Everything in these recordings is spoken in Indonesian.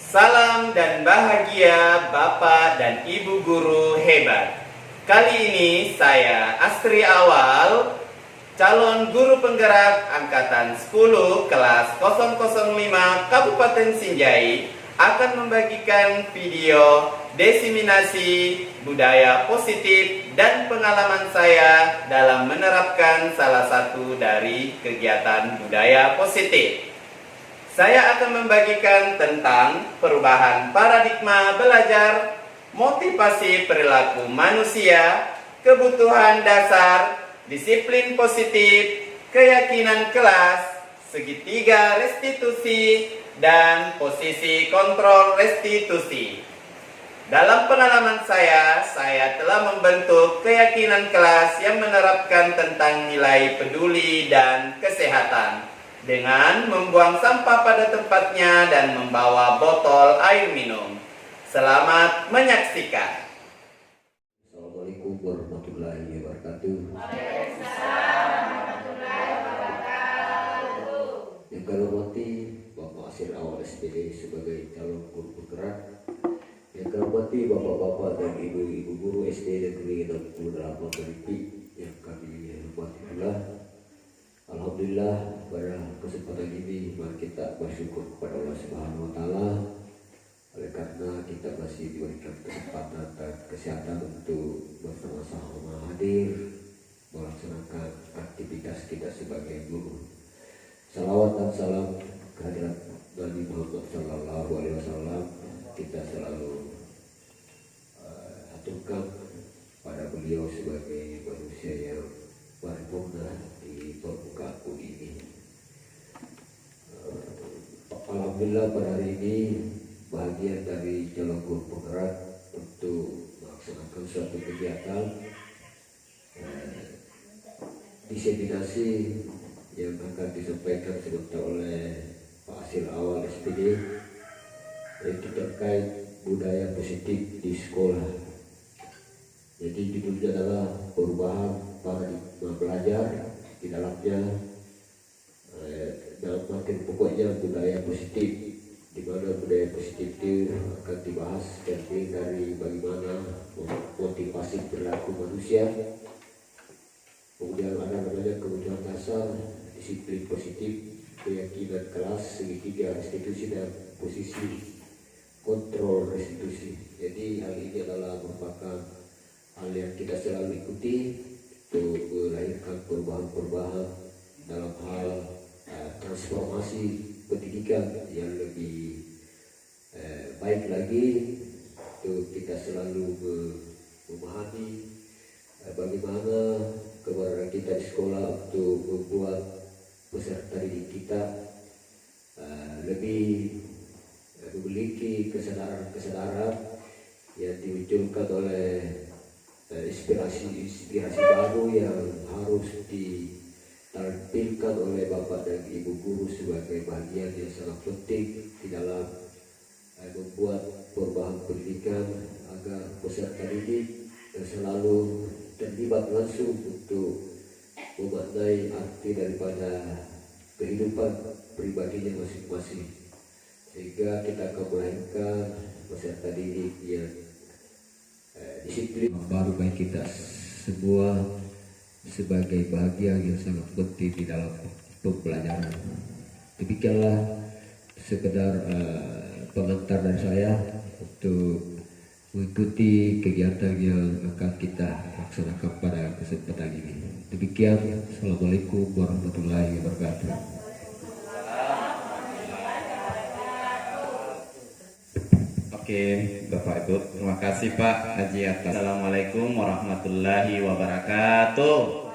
Salam dan bahagia Bapak dan Ibu guru hebat. Kali ini saya Astri Awal, calon guru penggerak angkatan 10 kelas 005 Kabupaten Sinjai, akan membagikan video diseminasi budaya positif dan pengalaman saya dalam menerapkan salah satu dari kegiatan budaya positif. Saya akan membagikan tentang perubahan paradigma belajar, motivasi perilaku manusia, kebutuhan dasar, disiplin positif, keyakinan kelas, segitiga restitusi, dan posisi kontrol restitusi. Dalam pengalaman saya telah membentuk keyakinan kelas yang menerapkan tentang nilai peduli dan kesehatan, dengan membuang sampah pada tempatnya dan membawa botol air minum. Selamat menyaksikan. Assalamualaikum warahmatullahi wabarakatuh. Waalaikumsalam warahmatullahi wabarakatuh. Yang kami hormati Bapak Asir Awal SPD sebagai calon guru penggerak. Yang kami hormati Bapak-bapak dan Ibu-ibu guru SD Negeri 68 Beripi. Yang kami hormati pula, alhamdulillah pada kesempatan ini mari kita bersyukur kepada Allah Subhanahu wa taala oleh karena kita masih diberikan kesempatan dan kesehatan untuk bersama-sama hadir melaksanakan aktivitas kita sebagai guru. Salawat dan salam kehadirat Nabi Muhammad Sallallahu Alaihi Wasallam kita selalu aturkan pada beliau sebagai manusia yang paripurna di permukaan bumi ini. Alhamdulillah pada hari ini bahagian dari calon guru penggerak untuk melaksanakan suatu kegiatan diseminasi yang akan disampaikan sebentar oleh Pak Asil Awal SPD, yaitu terkait budaya positif di sekolah. Jadi judulnya adalah perubahan paradigma belajar, di dalamnya dalam materi pokoknya budaya positif, di mana budaya positif itu akan dibahas terdiri dari bagaimana motivasi perilaku manusia, kemudian ada namanya kebutuhan dasar, disiplin positif, keyakinan kelas, segitiga restitusi, dan posisi kontrol restitusi. Jadi hal ini adalah merupakan hal yang kita selalu ikuti untuk melahirkan perubahan-perubahan dalam hal transformasi pendidikan yang lebih baik lagi. Untuk kita selalu memahami bagaimana keberadaan kita di sekolah untuk membuat peserta didik kita lebih memiliki kesadaran yang dimunculkan oleh inspirasi baru yang harus ditampilkan oleh Bapak dan Ibu guru sebagai bagian yang sangat penting di dalam membuat perubahan pendidikan agar peserta didik selalu terlibat langsung untuk memaknai arti daripada kehidupan pribadinya masing-masing, sehingga kita akan melahirkan peserta didik yang disiplin baru bagi kita sebuah sebagai bagian yang sangat penting di dalam pembelajaran. Demikianlah sekedar pengantar dari saya untuk mengikuti kegiatan yang akan kita laksanakan pada kesempatan ini. Demikian, Assalamualaikum warahmatullahi wabarakatuh. Oke, Bapak Ibu, terima kasih Pak Haji atas. Assalamualaikum warahmatullahi wabarakatuh.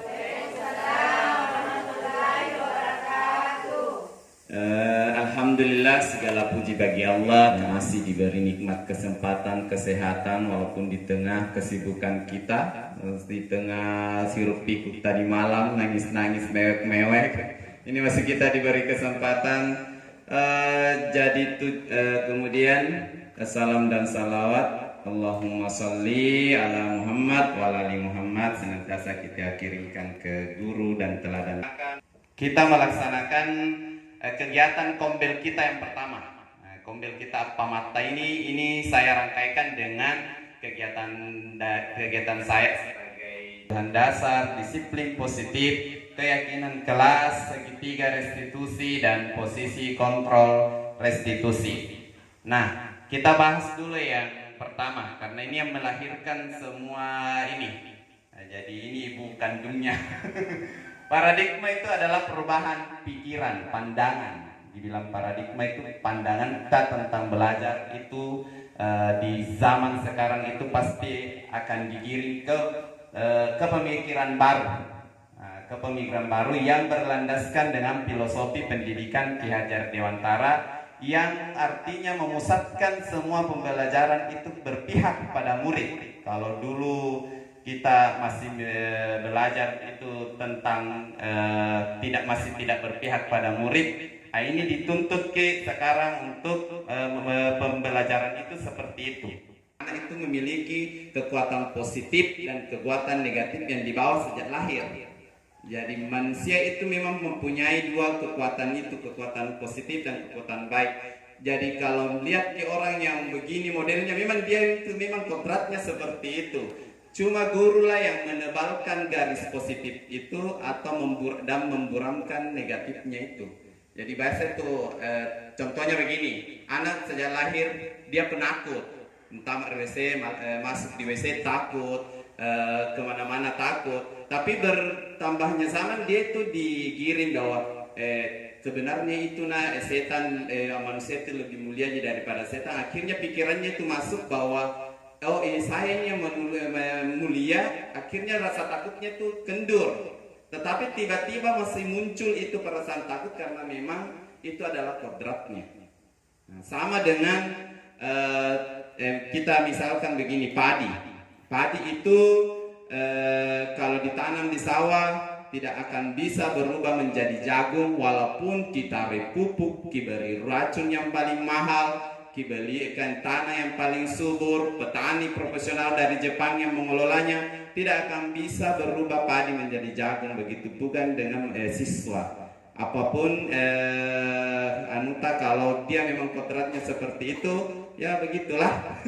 Alhamdulillah, segala puji bagi Allah yang masih diberi nikmat kesempatan kesehatan walaupun di tengah kesibukan kita, di tengah hiruk pikuk tadi malam, nangis-nangis mewek-mewek, ini masih kita diberi kesempatan. Kemudian salam dan salawat Allahumma sholli ala Muhammad wa ala ali Muhammad senantiasa kita kirimkan ke guru dan teladan. Kita melaksanakan kegiatan kombel kita yang pertama. Kombel kita apa mata ini saya rangkaikan dengan kegiatan saya sebagai bahan dasar disiplin positif, keyakinan kelas, segitiga restitusi, dan posisi kontrol restitusi. Nah, kita bahas dulu yang pertama karena ini yang melahirkan semua ini. Nah, jadi ini ibu kandungnya. Paradigma itu adalah perubahan pikiran, pandangan. Dibilang paradigma itu pandangan kita tentang belajar itu di zaman sekarang itu pasti akan digiring ke pemikiran baru. Ke pemikiran baru yang berlandaskan dengan filosofi pendidikan Ki Hajar Dewantara yang artinya memusatkan semua pembelajaran itu berpihak pada murid. Kalau dulu kita masih belajar itu tentang masih tidak berpihak pada murid. Nah, ini dituntut sekarang untuk pembelajaran itu seperti itu. Anak itu memiliki kekuatan positif dan kekuatan negatif yang dibawa sejak lahir. Jadi manusia itu memang mempunyai dua kekuatan itu, kekuatan positif dan kekuatan baik. Jadi kalau melihat di orang yang begini modelnya, memang dia itu memang kodratnya seperti itu. Cuma gurulah yang menebalkan garis positif itu atau memburamkan negatifnya itu. Jadi bahasa itu contohnya begini, anak sejak lahir dia penakut, entah masuk di WC takut, kemana-mana takut. Tapi bertambahnya zaman dia itu digiring bahwa sebenarnya itu setan, manusia itu lebih mulia daripada setan. Akhirnya pikirannya itu masuk bahwa saya yang mulia, akhirnya rasa takutnya itu kendur. Tetapi tiba-tiba masih muncul itu perasaan takut karena memang itu adalah kodratnya. Nah, sama dengan kita misalkan begini, padi. Padi itu kalau ditanam di sawah tidak akan bisa berubah menjadi jagung walaupun kita beri pupuk, diberi racun yang paling mahal, dibelikan tanah yang paling subur, petani profesional dari Jepang yang mengelolanya, tidak akan bisa berubah padi menjadi jagung. Begitu bukan dengan siswa. Apapun anuta, kalau dia memang kodratnya seperti itu, ya begitulah.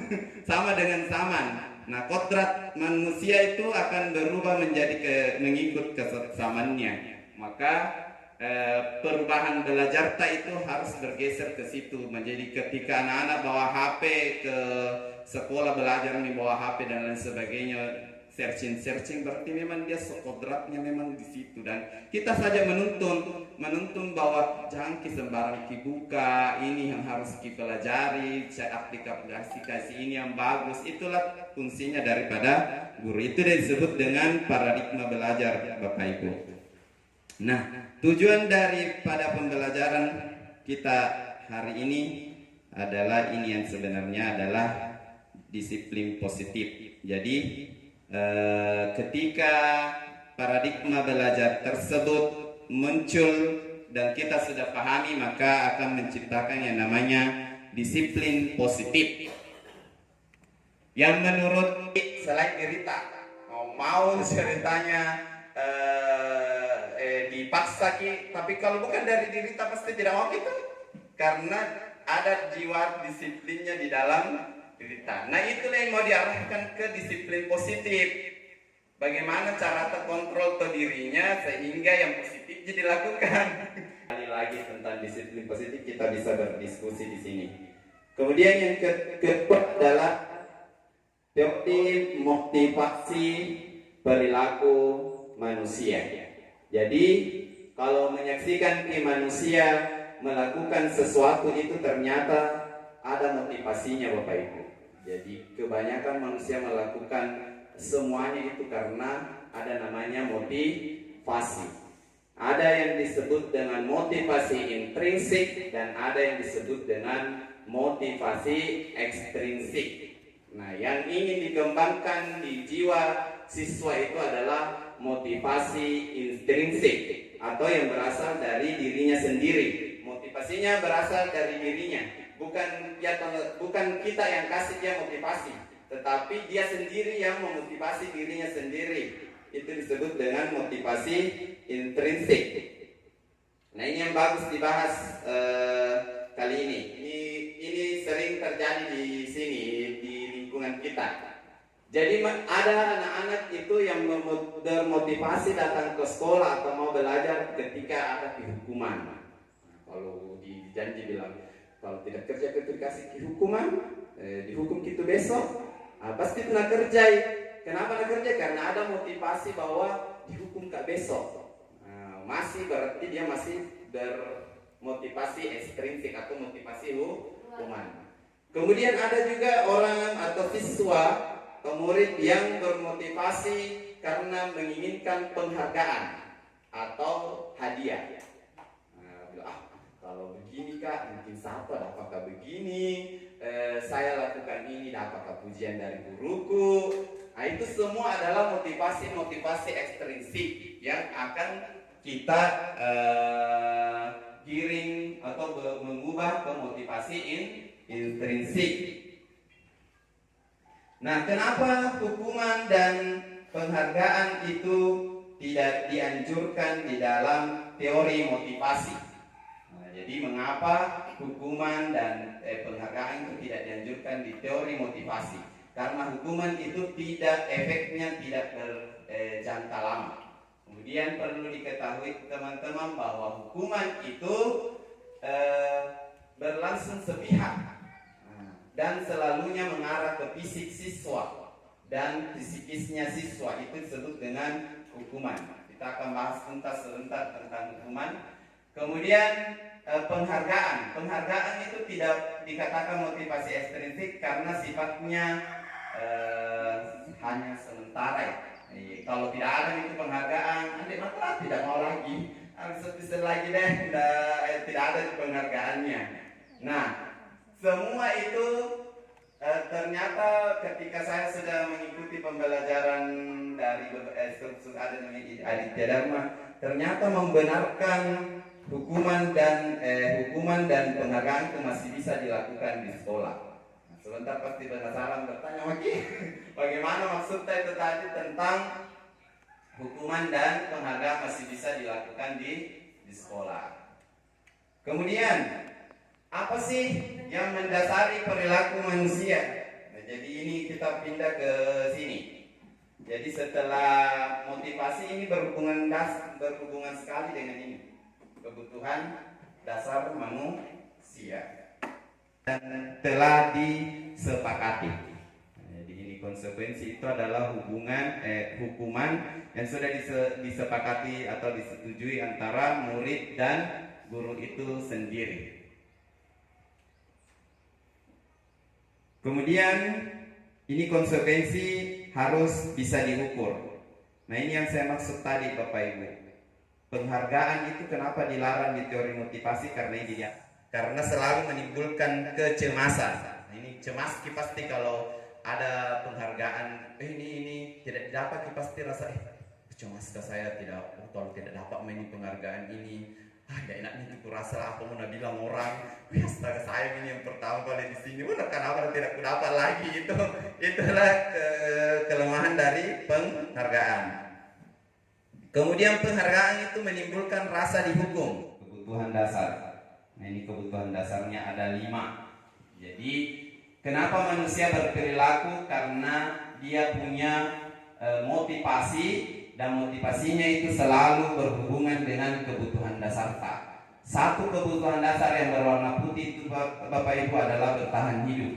Sama dengan zaman. Nah, kodrat manusia itu akan berubah menjadi mengikut zamannya. Maka perubahan belajar itu harus bergeser ke situ. Menjadi ketika anak-anak bawa HP ke sekolah, belajar membawa HP dan lain sebagainya, searching berarti memang dia kodratnya memang di situ. Dan kita saja menuntun bahwa jangan sembarang dibuka, ini yang harus dipelajari, aplikasi ini yang bagus. Itulah fungsinya daripada guru. Itu disebut dengan paradigma belajar, Bapak Ibu. Nah, tujuan daripada pembelajaran kita hari ini adalah ini yang sebenarnya adalah disiplin positif. Jadi ketika paradigma belajar tersebut muncul dan kita sudah pahami, maka akan menciptakan yang namanya disiplin positif. Yang menurut selain derita, mau ceritanya dipaksa tapi kalau bukan dari diri kita pasti tidak mau kita, karena ada jiwa disiplinnya di dalam diri kita. Nah, itulah yang mau diarahkan ke disiplin positif. Bagaimana cara terkontrol ke dirinya sehingga yang positifnya dilakukan. Kali lagi tentang disiplin positif kita bisa berdiskusi di sini. Kemudian yang kedua adalah teori motivasi perilaku manusia. Jadi kalau menyaksikan manusia melakukan sesuatu itu ternyata ada motivasinya, Bapak Ibu. Jadi kebanyakan manusia melakukan semuanya itu karena ada namanya motivasi. Ada yang disebut dengan motivasi intrinsik dan ada yang disebut dengan motivasi ekstrinsik. Nah, yang ingin dikembangkan di jiwa siswa itu adalah motivasi intrinsik atau yang berasal dari dirinya sendiri. Motivasinya berasal dari dirinya, bukan kita yang kasih dia motivasi, tetapi dia sendiri yang memotivasi dirinya sendiri. Itu disebut dengan motivasi intrinsik. Nah, ini yang bagus dibahas kali ini. Ini terjadi di sini di lingkungan kita. Jadi ada anak-anak itu yang bermotivasi datang ke sekolah atau mau belajar ketika ada kehukuman. Nah, kalau di janji bilang kalau tidak kerja kita dikasih kehukuman, dihukum gitu besok, pasti itu nak kerjai. Kenapa nak kerja? Karena ada motivasi bahwa dihukum kak besok. Masih berarti dia masih bermotivasi ekstrinsik atau motivasi hukuman. Kemudian ada juga orang atau siswa atau murid yang bermotivasi karena menginginkan penghargaan atau hadiah. Kalau begini kak, mungkin siapa apakah begini, saya lakukan ini, apakah pujian dari guruku. Nah, itu semua adalah motivasi ekstrinsik yang akan kita giring atau mengubah ke motivasi intrinsik. Nah, kenapa hukuman dan penghargaan itu tidak dianjurkan di dalam teori motivasi? Nah, jadi mengapa hukuman dan penghargaan itu tidak dianjurkan di teori motivasi? Karena hukuman itu efeknya tidak berjangka lama. Kemudian perlu diketahui teman-teman bahwa hukuman itu berlangsung sepihak dan selalunya mengarah ke fisik siswa dan psikisnya siswa, itu disebut dengan hukuman. Kita akan bahas sebentar tentang hukuman. Kemudian penghargaan itu tidak dikatakan motivasi ekstrinsik karena sifatnya hanya sementara. Kalau tidak ada itu penghargaan, adik mata tidak mau lagi, bisa lagi deh, tidak ada penghargaannya. Nah, semua itu ternyata ketika saya sudah mengikuti pembelajaran dari struktur ada namanya Aditya Dharma, ternyata membenarkan hukuman dan penghargaan itu masih bisa dilakukan di sekolah. Nah, sebentar pasti penasaran bertanya lagi, bagaimana maksudnya itu tadi tentang hukuman dan penghargaan masih bisa dilakukan di sekolah. Kemudian apa sih yang mendasari perilaku manusia? Nah, jadi ini kita pindah ke sini. Jadi setelah motivasi ini berhubungan sekali dengan ini, kebutuhan dasar manusia dan telah disepakati. Nah, jadi ini konsekuensi itu adalah hukuman yang sudah disepakati atau disetujui antara murid dan guru itu sendiri. Kemudian ini konsekuensi harus bisa diukur. Nah, ini yang saya maksud tadi Bapak Ibu. Penghargaan itu kenapa dilarang di teori motivasi? Karena selalu menimbulkan kecemasan. Nah, ini cemas pasti kalau ada penghargaan, ini tidak dapat, pasti rasa cemas saya kalau tidak dapat ini penghargaan ini. Tidak enaknya itu rasa apa mau bilang orang, astaga saya ini yang pertama kali di sini, kenapa tidak kudapat lagi? Itulah kelemahan dari penghargaan. Kemudian penghargaan itu menimbulkan rasa dihukum. Kebutuhan dasar. Nah, ini kebutuhan dasarnya ada 5. Jadi kenapa manusia berperilaku? Karena dia punya motivasi. Dan motivasinya itu selalu berhubungan dengan kebutuhan dasar. Satu kebutuhan dasar yang berwarna putih itu Bapak Ibu adalah bertahan hidup.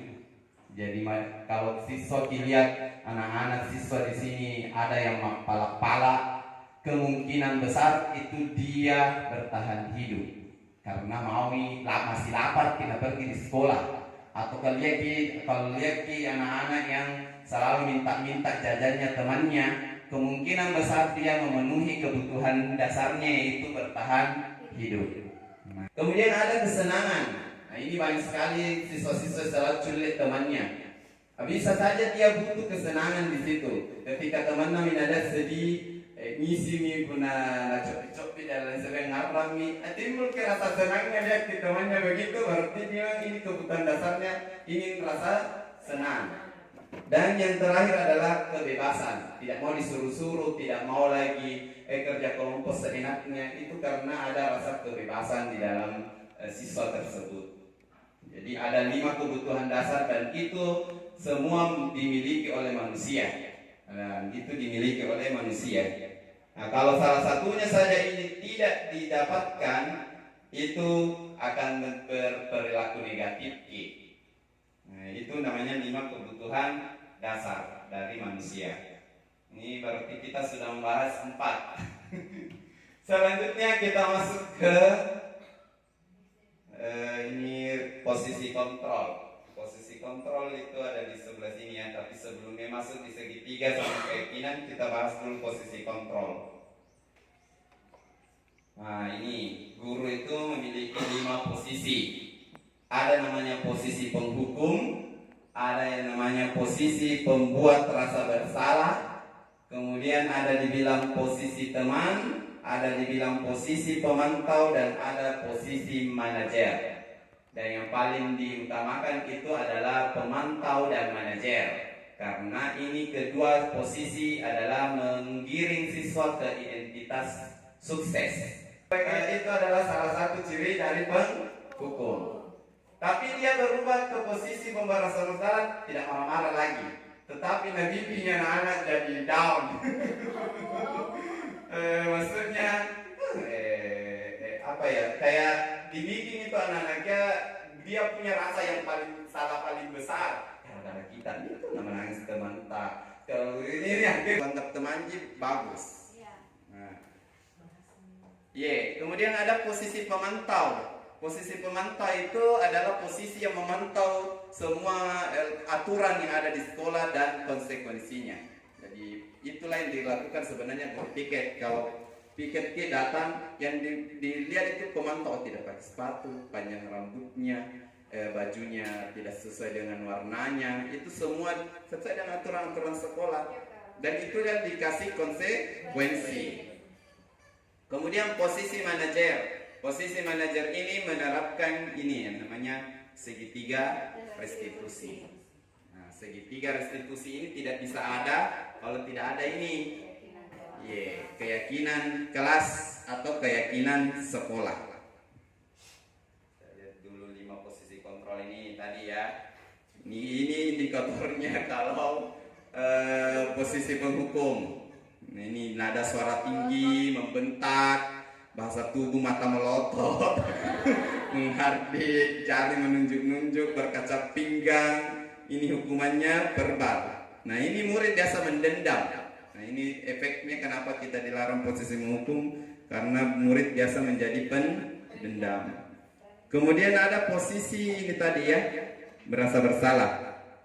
Jadi kalau siswa lihat anak-anak siswa di sini ada yang palak-palak, kemungkinan besar itu dia bertahan hidup karena masih lapar tidak pergi di sekolah. Atau kalau lihat anak-anak yang selalu minta jajannya temannya, kemungkinan besar dia memenuhi kebutuhan dasarnya yaitu bertahan hidup. Kemudian ada kesenangan. Nah, ini banyak sekali siswa-siswa selalu culik temannya. Bisa saja dia butuh kesenangan di situ. Ketika temannya ada sedih, ngisi puna copi dan lain sebagainya ngaprami, timbul ke rasa senangnya lihat ke temannya begitu, berarti dia ini kebutuhan dasarnya ingin merasa senang. Dan yang terakhir adalah kebebasan. Tidak mau disuruh-suruh, tidak mau lagi kerja kelompok seenaknya. Itu karena ada rasa kebebasan di dalam siswa tersebut. Jadi Jadi ada 5 kebutuhan dasar dan itu semua dimiliki oleh manusia. Nah, itu dimiliki oleh manusia. Nah, kalau salah satunya saja ini tidak didapatkan, itu akan berperilaku negatif. Nah, itu namanya 5 kebutuhan dasar dari manusia. Ini berarti kita sudah membahas 4. Selanjutnya kita masuk ke ini posisi kontrol. Posisi kontrol itu ada di sebelah sini ya, tapi sebelumnya masuk di segitiga sama keyakinan, kita bahas dulu posisi kontrol. Nah, ini guru itu memiliki 5 posisi. Ada namanya posisi penghukum, ada yang namanya posisi pembuat rasa bersalah, kemudian ada dibilang posisi teman, ada dibilang posisi pemantau, dan ada posisi manajer. Dan yang paling diutamakan itu adalah pemantau dan manajer, karena ini kedua posisi adalah menggiring siswa ke identitas sukses. Itu adalah salah satu ciri dari penghukum. Tapi dia berubah ke posisi pembuat rasa bersalah, tidak marah-marah lagi, tetapi bibinya anak-anak jadi down. Maksudnya apa ya, kayak dibikin itu anak-anaknya dia punya rasa yang paling salah paling besar. Karena kita itu nangis teman tak. Kalau ini yang anggap teman bagus. Nah. Kemudian ada posisi pemantau. Posisi pemantau itu adalah posisi yang memantau semua aturan yang ada di sekolah dan konsekuensinya. Jadi itulah yang dilakukan sebenarnya piket. Kalau piket datang, yang dilihat itu pemantau tidak pakai sepatu, panjang rambutnya, bajunya tidak sesuai dengan warnanya, itu semua sesuai dengan aturan-aturan sekolah. Dan itu yang dikasih konsekuensi. Kemudian posisi manajer. Posisi manajer ini menerapkan ini yang namanya segitiga restitusi. Nah, segitiga restitusi ini tidak bisa ada kalau tidak ada ini. Keyakinan kelas atau keyakinan sekolah. Kita lihat dulu 5 posisi kontrol ini tadi ya. Ini indikatornya kalau posisi penghukum. Ini nada suara tinggi, membentak, bahasa tubuh mata melotot, menghardik, jari menunjuk-nunjuk, berkaca pinggang. Ini hukumannya verbal. Nah, ini murid biasa mendendam. Nah, ini efeknya kenapa kita dilarang posisi menghukum, karena murid biasa menjadi pendendam. Kemudian ada posisi ini tadi ya, merasa bersalah.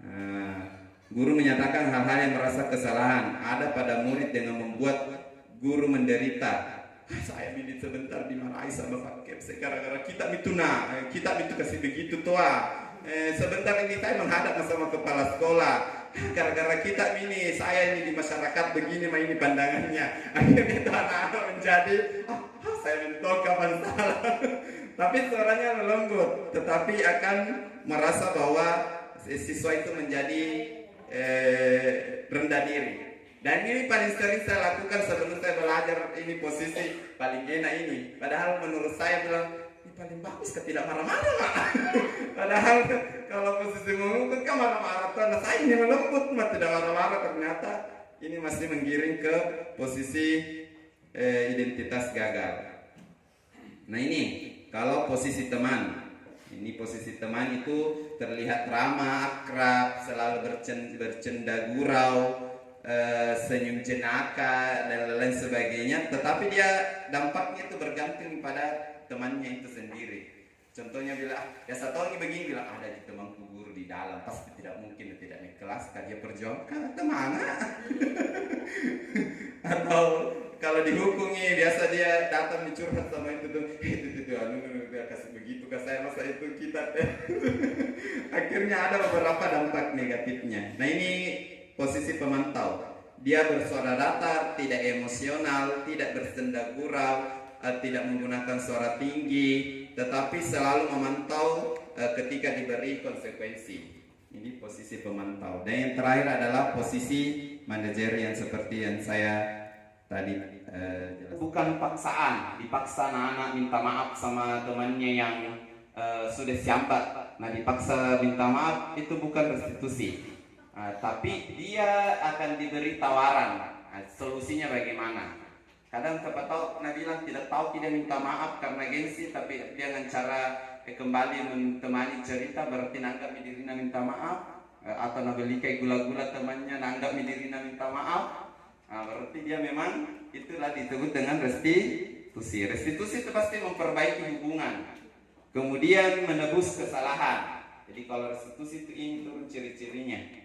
Nah, guru menyatakan hal-hal yang merasa kesalahan ada pada murid dengan membuat guru menderita. Saya minit sebentar dimarahi sama Pak Kepse gara-gara kita itu kita itu kasih begitu toa. Sebentar ini saya menghadap sama kepala sekolah. Gara-gara kita ini saya ini di masyarakat begini ini pandangannya. Akhirnya itu anak-anak menjadi saya mentok kapan salah. Tapi suaranya lembut, tetapi akan merasa bahwa siswa itu menjadi rendah diri. Dan ini paling sering saya lakukan sebelum saya belajar, ini posisi paling enak ini. Padahal menurut saya bilang, ini paling bagus tidak marah-marah Mak. Padahal kalau posisi menghukum kan marah-marah tuh. Nah, saya ini melembut tidak marah-marah, ternyata ini masih menggiring ke posisi identitas gagal. Nah, ini kalau posisi teman. Ini posisi teman itu terlihat ramah, akrab, selalu bercanda gurau, senyum jenaka dan lain sebagainya, tetapi dia dampaknya itu bergantung pada temannya itu sendiri. Contohnya bilang, ya satu lagi begini, bilang ada di temanku guru di dalam, pasti tidak mungkin tidak naik kelas, dia perjuangkan teman. Atau kalau dihukumi biasa dia datang dicurhat sama itu dia kasih begitu ke saya, masa itu kita akhirnya ada beberapa dampak negatifnya. Nah, ini posisi pemantau, dia bersuara datar, tidak emosional, tidak bersenda gurau, tidak menggunakan suara tinggi, tetapi selalu memantau ketika diberi konsekuensi. Ini posisi pemantau. Dan yang terakhir adalah posisi manajer yang seperti yang saya tadi jelaskan. Bukan paksaan, dipaksa anak-anak minta maaf sama temannya yang sudah siambat. Nah, dipaksa minta maaf itu bukan restitusi. Tapi dia akan diberi tawaran. Solusinya bagaimana? Kadang siapa tahu Nabi bilang tidak tahu tidak minta maaf karena gengsi, tapi dia dengan cara kembali menemani cerita berarti nanggap dirinya minta maaf, atau nabelikai gula-gula temannya nanggap dirinya minta maaf. Berarti dia memang itulah disebut dengan restitusi. Restitusi itu pasti memperbaiki hubungan, kemudian menebus kesalahan. Jadi kalau restitusi itu ini turun ciri-cirinya.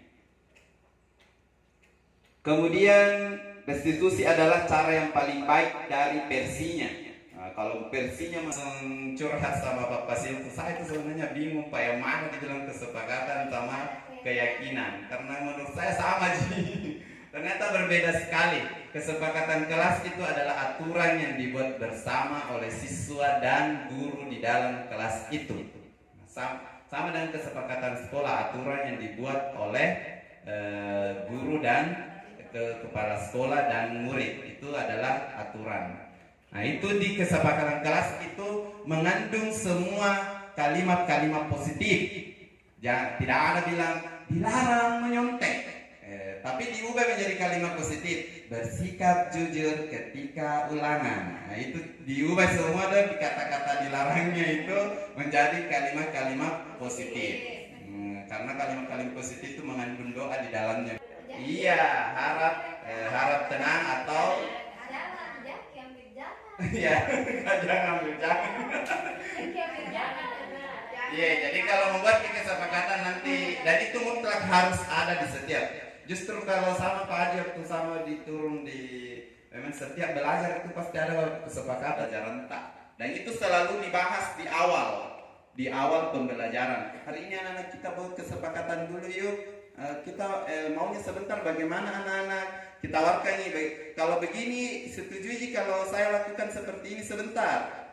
Kemudian restitusi adalah cara yang paling baik dari versinya. Kalau versinya curhat sama Bapak Silku, saya itu sebenarnya bingung Pak, yang mana dibilang kesepakatan sama keyakinan. Karena menurut saya sama sih. Ternyata berbeda sekali. Kesepakatan kelas itu adalah aturan yang dibuat bersama oleh siswa dan guru di dalam kelas itu. Sama dengan kesepakatan sekolah, aturan yang dibuat oleh guru dan kepala sekolah dan murid, itu adalah aturan. Nah, itu di kesepakatan kelas itu mengandung semua kalimat-kalimat positif. Ya, tidak ada bilang dilarang menyontek, tapi diubah menjadi kalimat positif. Bersikap jujur ketika ulangan. Nah, itu diubah semua dan kata-kata dilarangnya itu menjadi kalimat-kalimat positif. Karena kalimat-kalimat positif itu mengandung doa di dalamnya. Iya, harap tenang atau iya, jangan berjangan. Iya, jadi kalau membuat kesepakatan nanti, dan itu mutlak harus ada di setiap. Justru kalau sama Pak Haji waktu sama diturun di, memang setiap belajar itu pasti ada kesepakatan pelajaran tak. Dan itu selalu dibahas di awal pembelajaran. Hari ini anak-anak kita buat kesepakatan dulu yuk. Kita maunya sebentar, bagaimana anak-anak, kita tawarkan nih, kalau begini setujui kalau saya lakukan seperti ini sebentar.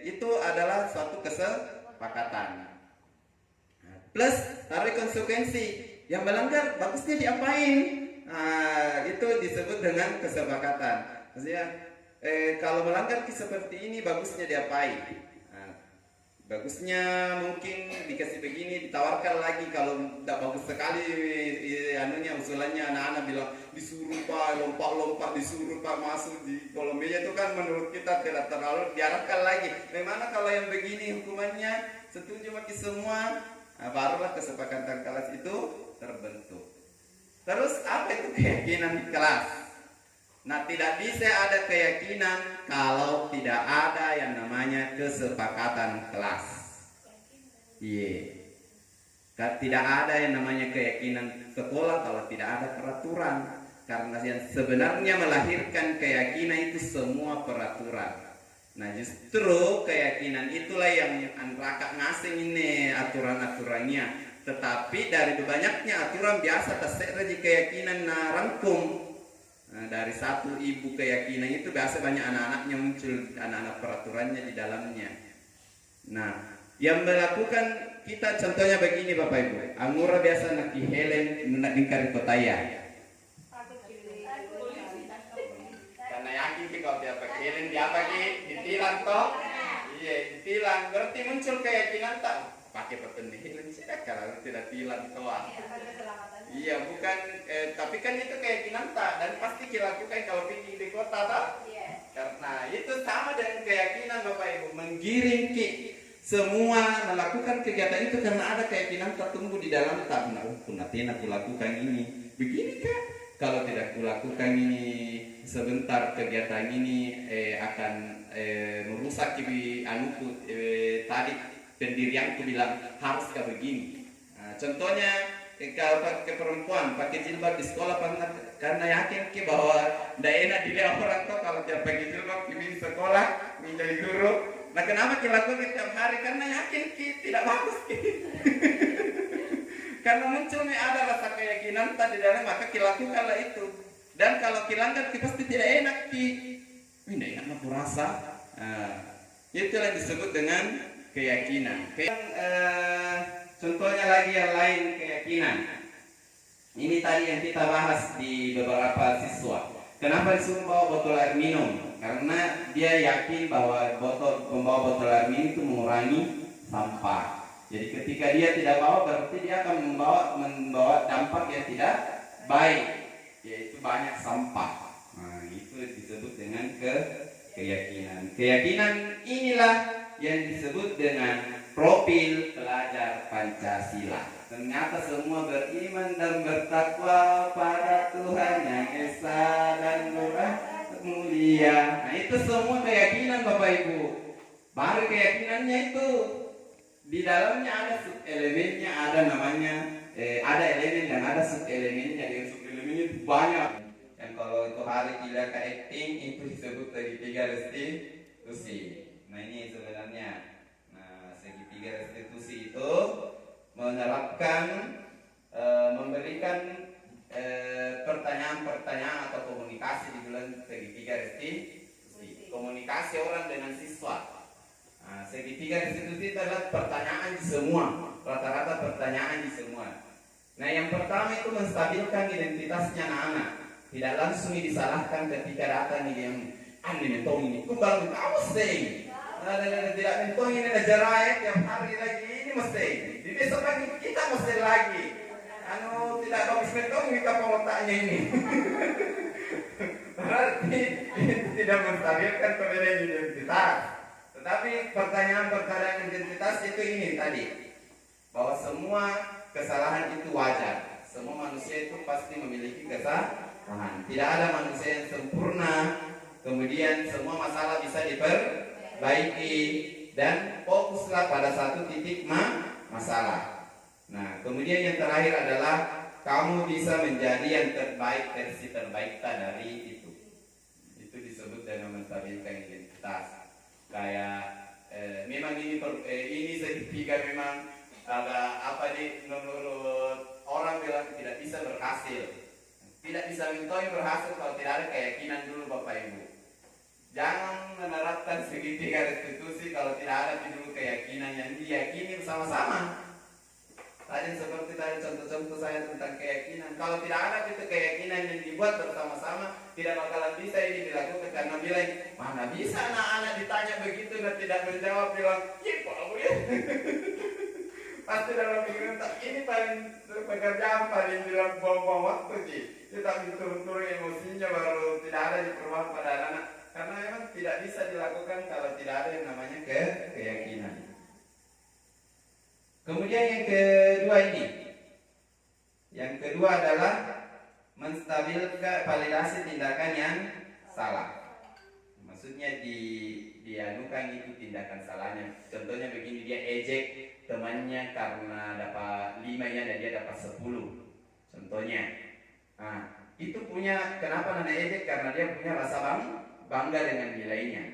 Itu adalah suatu kesepakatan. Plus tarik konsekuensi, yang melanggar bagusnya diapain. Itu disebut dengan kesepakatan. Maksudnya kalau melanggar seperti ini bagusnya diapain. Bagusnya mungkin dikasih begini, ditawarkan lagi. Kalau tidak bagus sekali anunya, usulannya anak-anak bilang disuruh Pak lompat-lompat, disuruh Pak masuk di kolom meja, itu kan menurut kita tidak terlalu, diarahkan lagi. Bagaimana kalau yang begini hukumannya setuju bagi semua, barulah kesepakatan kelas itu terbentuk. Terus apa itu keyakinan di kelas? Nah, tidak bisa ada keyakinan kalau tidak ada yang namanya kesepakatan kelas. Iya. Tidak ada yang namanya keyakinan sekolah kalau tidak ada peraturan. Karena yang sebenarnya melahirkan keyakinan itu semua peraturan. Nah, justru keyakinan itulah yang Anraka ngasih ini aturan-aturannya. Tetapi dari banyaknya aturan biasa tersedia keyakinan rangkum. Nah, dari satu ibu keyakinan itu biasa banyak anak-anaknya muncul, anak-anak peraturannya di dalamnya. Nah, yang melakukan kita contohnya begini Bapak Ibu. Angura biasa nak Helen nak dingkari kotaya. Karena yakin kalau dia pakai Helen dia pakai ditilang toh. Iya, ditilang berarti muncul keyakinan tak pakai pertendi Helen tidak kalau tidak tilang toh. Iya, bukan, tapi kan itu keyakinan tak, dan pasti dilakukan kalau pergi di kota tak? Karena itu sama dengan keyakinan Bapak Ibu, menggiring semua melakukan kegiatan itu karena ada keyakinan tertumbuh di dalam tak. Nah, nanti aku lakukan ini, begini kan? Kalau tidak kulakukan ini sebentar, kegiatan ini akan merusak anuku tadi pendirianku bilang harus kah begini. Nah, contohnya. Kalau pakai perempuan pakai jilbab di sekolah pernah, karena yakin bahwa tidak enak dilihat orang tuh kalau dia pakai jilbab di sekolah menjadi guru. Nah, kenapa kita lakukan tiap hari? Karena yakin tidak bagus. Karena munculnya ada rasa keyakinan tadi dalam, maka kita lakukanlah itu. Dan kalau kita langgar pasti tidak enak tidak enak aku rasa. Itulah disebut dengan keyakinan. Contohnya lagi yang lain keyakinan. Ini tadi yang kita bahas di beberapa siswa. Kenapa disuruh bawa botol air minum? Karena dia yakin bahwa pembawa botol air minum itu mengurangi sampah. Jadi ketika dia tidak bawa, berarti dia akan membawa dampak yang tidak baik, yaitu banyak sampah. Nah, itu disebut dengan keyakinan. Keyakinan inilah yang disebut dengan profil pelajar Pancasila. Ternyata semua beriman dan bertakwa pada Tuhan yang Esa dan mulia. Nah, itu semua keyakinan Bapak Ibu. Baru keyakinannya itu di dalamnya ada sub-elemennya, ada namanya ada elemen dan ada sub-elemennya. Yang sub-elemennya itu banyak. Yang kalau itu hari kita ke acting itu disebut segitiga restitusi. Nah, ini sebenarnya segitiga restitusi itu menerapkan memberikan pertanyaan-pertanyaan atau komunikasi di bulan segitiga restitusi. Komunikasi orang dengan siswa. Nah, segitiga restitusi itu adalah pertanyaan di semua, rata-rata pertanyaan di semua. Nah, yang pertama itu menstabilkan identitasnya anak-anak. Tidak langsung disalahkan ketika datang yang aneh mentong ini. Kembali kamu sing. Tidak mentong ini najarai tiap hari lagi ini mesti. Di besok pagi kita mesti lagi. Tidak bagus mentong ini kapal otaknya ini. Berarti itu tidak menstabilkan perbedaan identitas. Tetapi pertanyaan-pertanyaan identitas itu ini tadi, bahwa semua kesalahan itu wajar. Semua manusia itu pasti memiliki kesalahan. Tidak ada manusia yang sempurna. Kemudian semua masalah bisa diperbaiki dan fokuslah pada satu titik masalah. Nah, kemudian yang terakhir adalah kamu bisa menjadi yang terbaik, versi terbaik dari itu. Itu disebut dengan menstabilkan identitas. Kayak memang ini segitiga memang agak menurut orang bilang tidak bisa berhasil. Tidak bisa mentoi berhasil kalau tidak ada keyakinan dulu Bapak Ibu. Jangan menerapkan segitiga restitusi kalau tidak ada dulu keyakinan yang diyakini bersama-sama. Tadi seperti tadi contoh-contoh saya tentang keyakinan. Kalau tidak ada itu keyakinan yang dibuat bersama-sama, tidak bakalan bisa ini dilakukan. Karena bilang, mana bisa anak-anak ditanya begitu dan tidak menjawab, bilang, iya kok aku ya. Pasti dalam pikiran, ini paling pekerjaan paling bilang buang-buang waktu sih. Kita turun-turun emosinya baru tidak ada di perubahan pada anak. Karena memang tidak bisa dilakukan kalau tidak ada yang namanya keyakinan. Kemudian yang kedua ini. Yang kedua adalah menstabilkan validasi tindakan yang salah. Maksudnya dianukan itu tindakan salahnya. Contohnya begini, dia ejek temannya karena dapat 5 ya dan dia dapat 10. Contohnya. Nah, itu punya kenapa nana ejek? Karena dia punya rasa bangga dengan nilainya.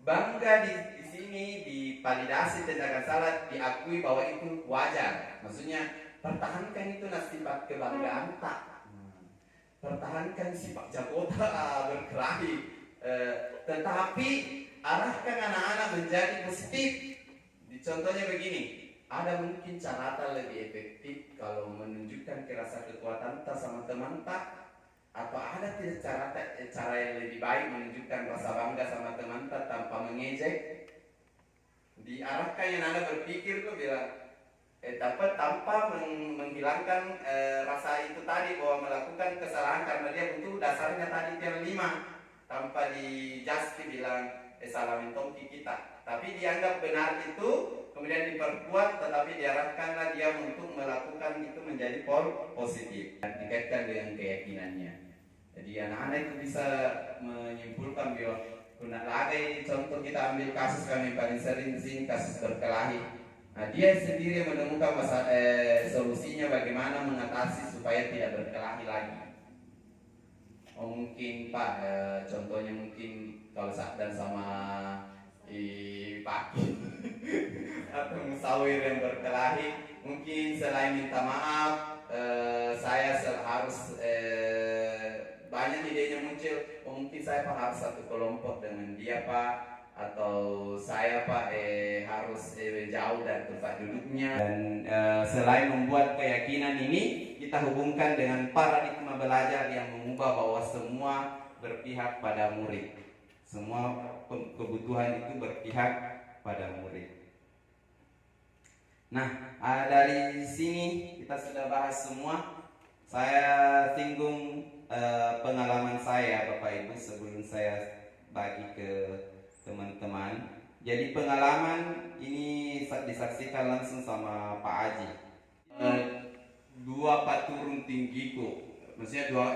Bangga di sini divalidasi tindakan salah, diakui bahwa itu wajar. Maksudnya pertahankan itu sifat kebanggaan tak. Pertahankan sifat jagota berkelahi. Tetapi arahkan anak-anak menjadi positif. Contohnya begini, ada mungkin cara lebih efektif kalau menunjukkan rasa kekuatan tak sama teman tak, atau ada cara yang lebih baik menunjukkan rasa bangga sama teman tak tanpa mengejek. Diarahkan yang Anda berpikir tuh bilang tanpa menghilangkan rasa itu tadi bahwa melakukan kesalahan karena dia butuh dasarnya tadi tier 5 tanpa dijasti bilang salah mentongki kita, tapi dianggap benar itu kemudian diperkuat, tetapi diarahkanlah dia untuk melakukan itu menjadi positif dan dikaitkan dengan keyakinannya. Jadi anak-anak itu bisa menyimpulkan bahwa ada contoh kita ambil kasus kami paling sering di sini, kasus berkelahi. Nah, dia sendiri menemukan solusinya bagaimana mengatasi supaya tidak berkelahi lagi. Oh mungkin Pak, contohnya mungkin kalau dan sama Pak atau musawir yang berkelahi, mungkin selain minta maaf, saya harus banyak idenya muncul. Oh, mungkin saya Pak harus satu kelompok dengan dia Pak, atau saya Pak harus jauh dari tempat duduknya. Dan selain membuat keyakinan ini, kita hubungkan dengan paradigma belajar yang mengubah bahwa semua berpihak pada murid. Semua kebutuhan itu berpihak pada murid. Nah, dari sini kita sudah bahas semua. Saya singgung pengalaman saya Bapak Ibu sebelum saya bagi ke teman-teman. Jadi pengalaman ini disaksikan langsung sama Pak Haji. Dua pak turun tinggiku, maksudnya dua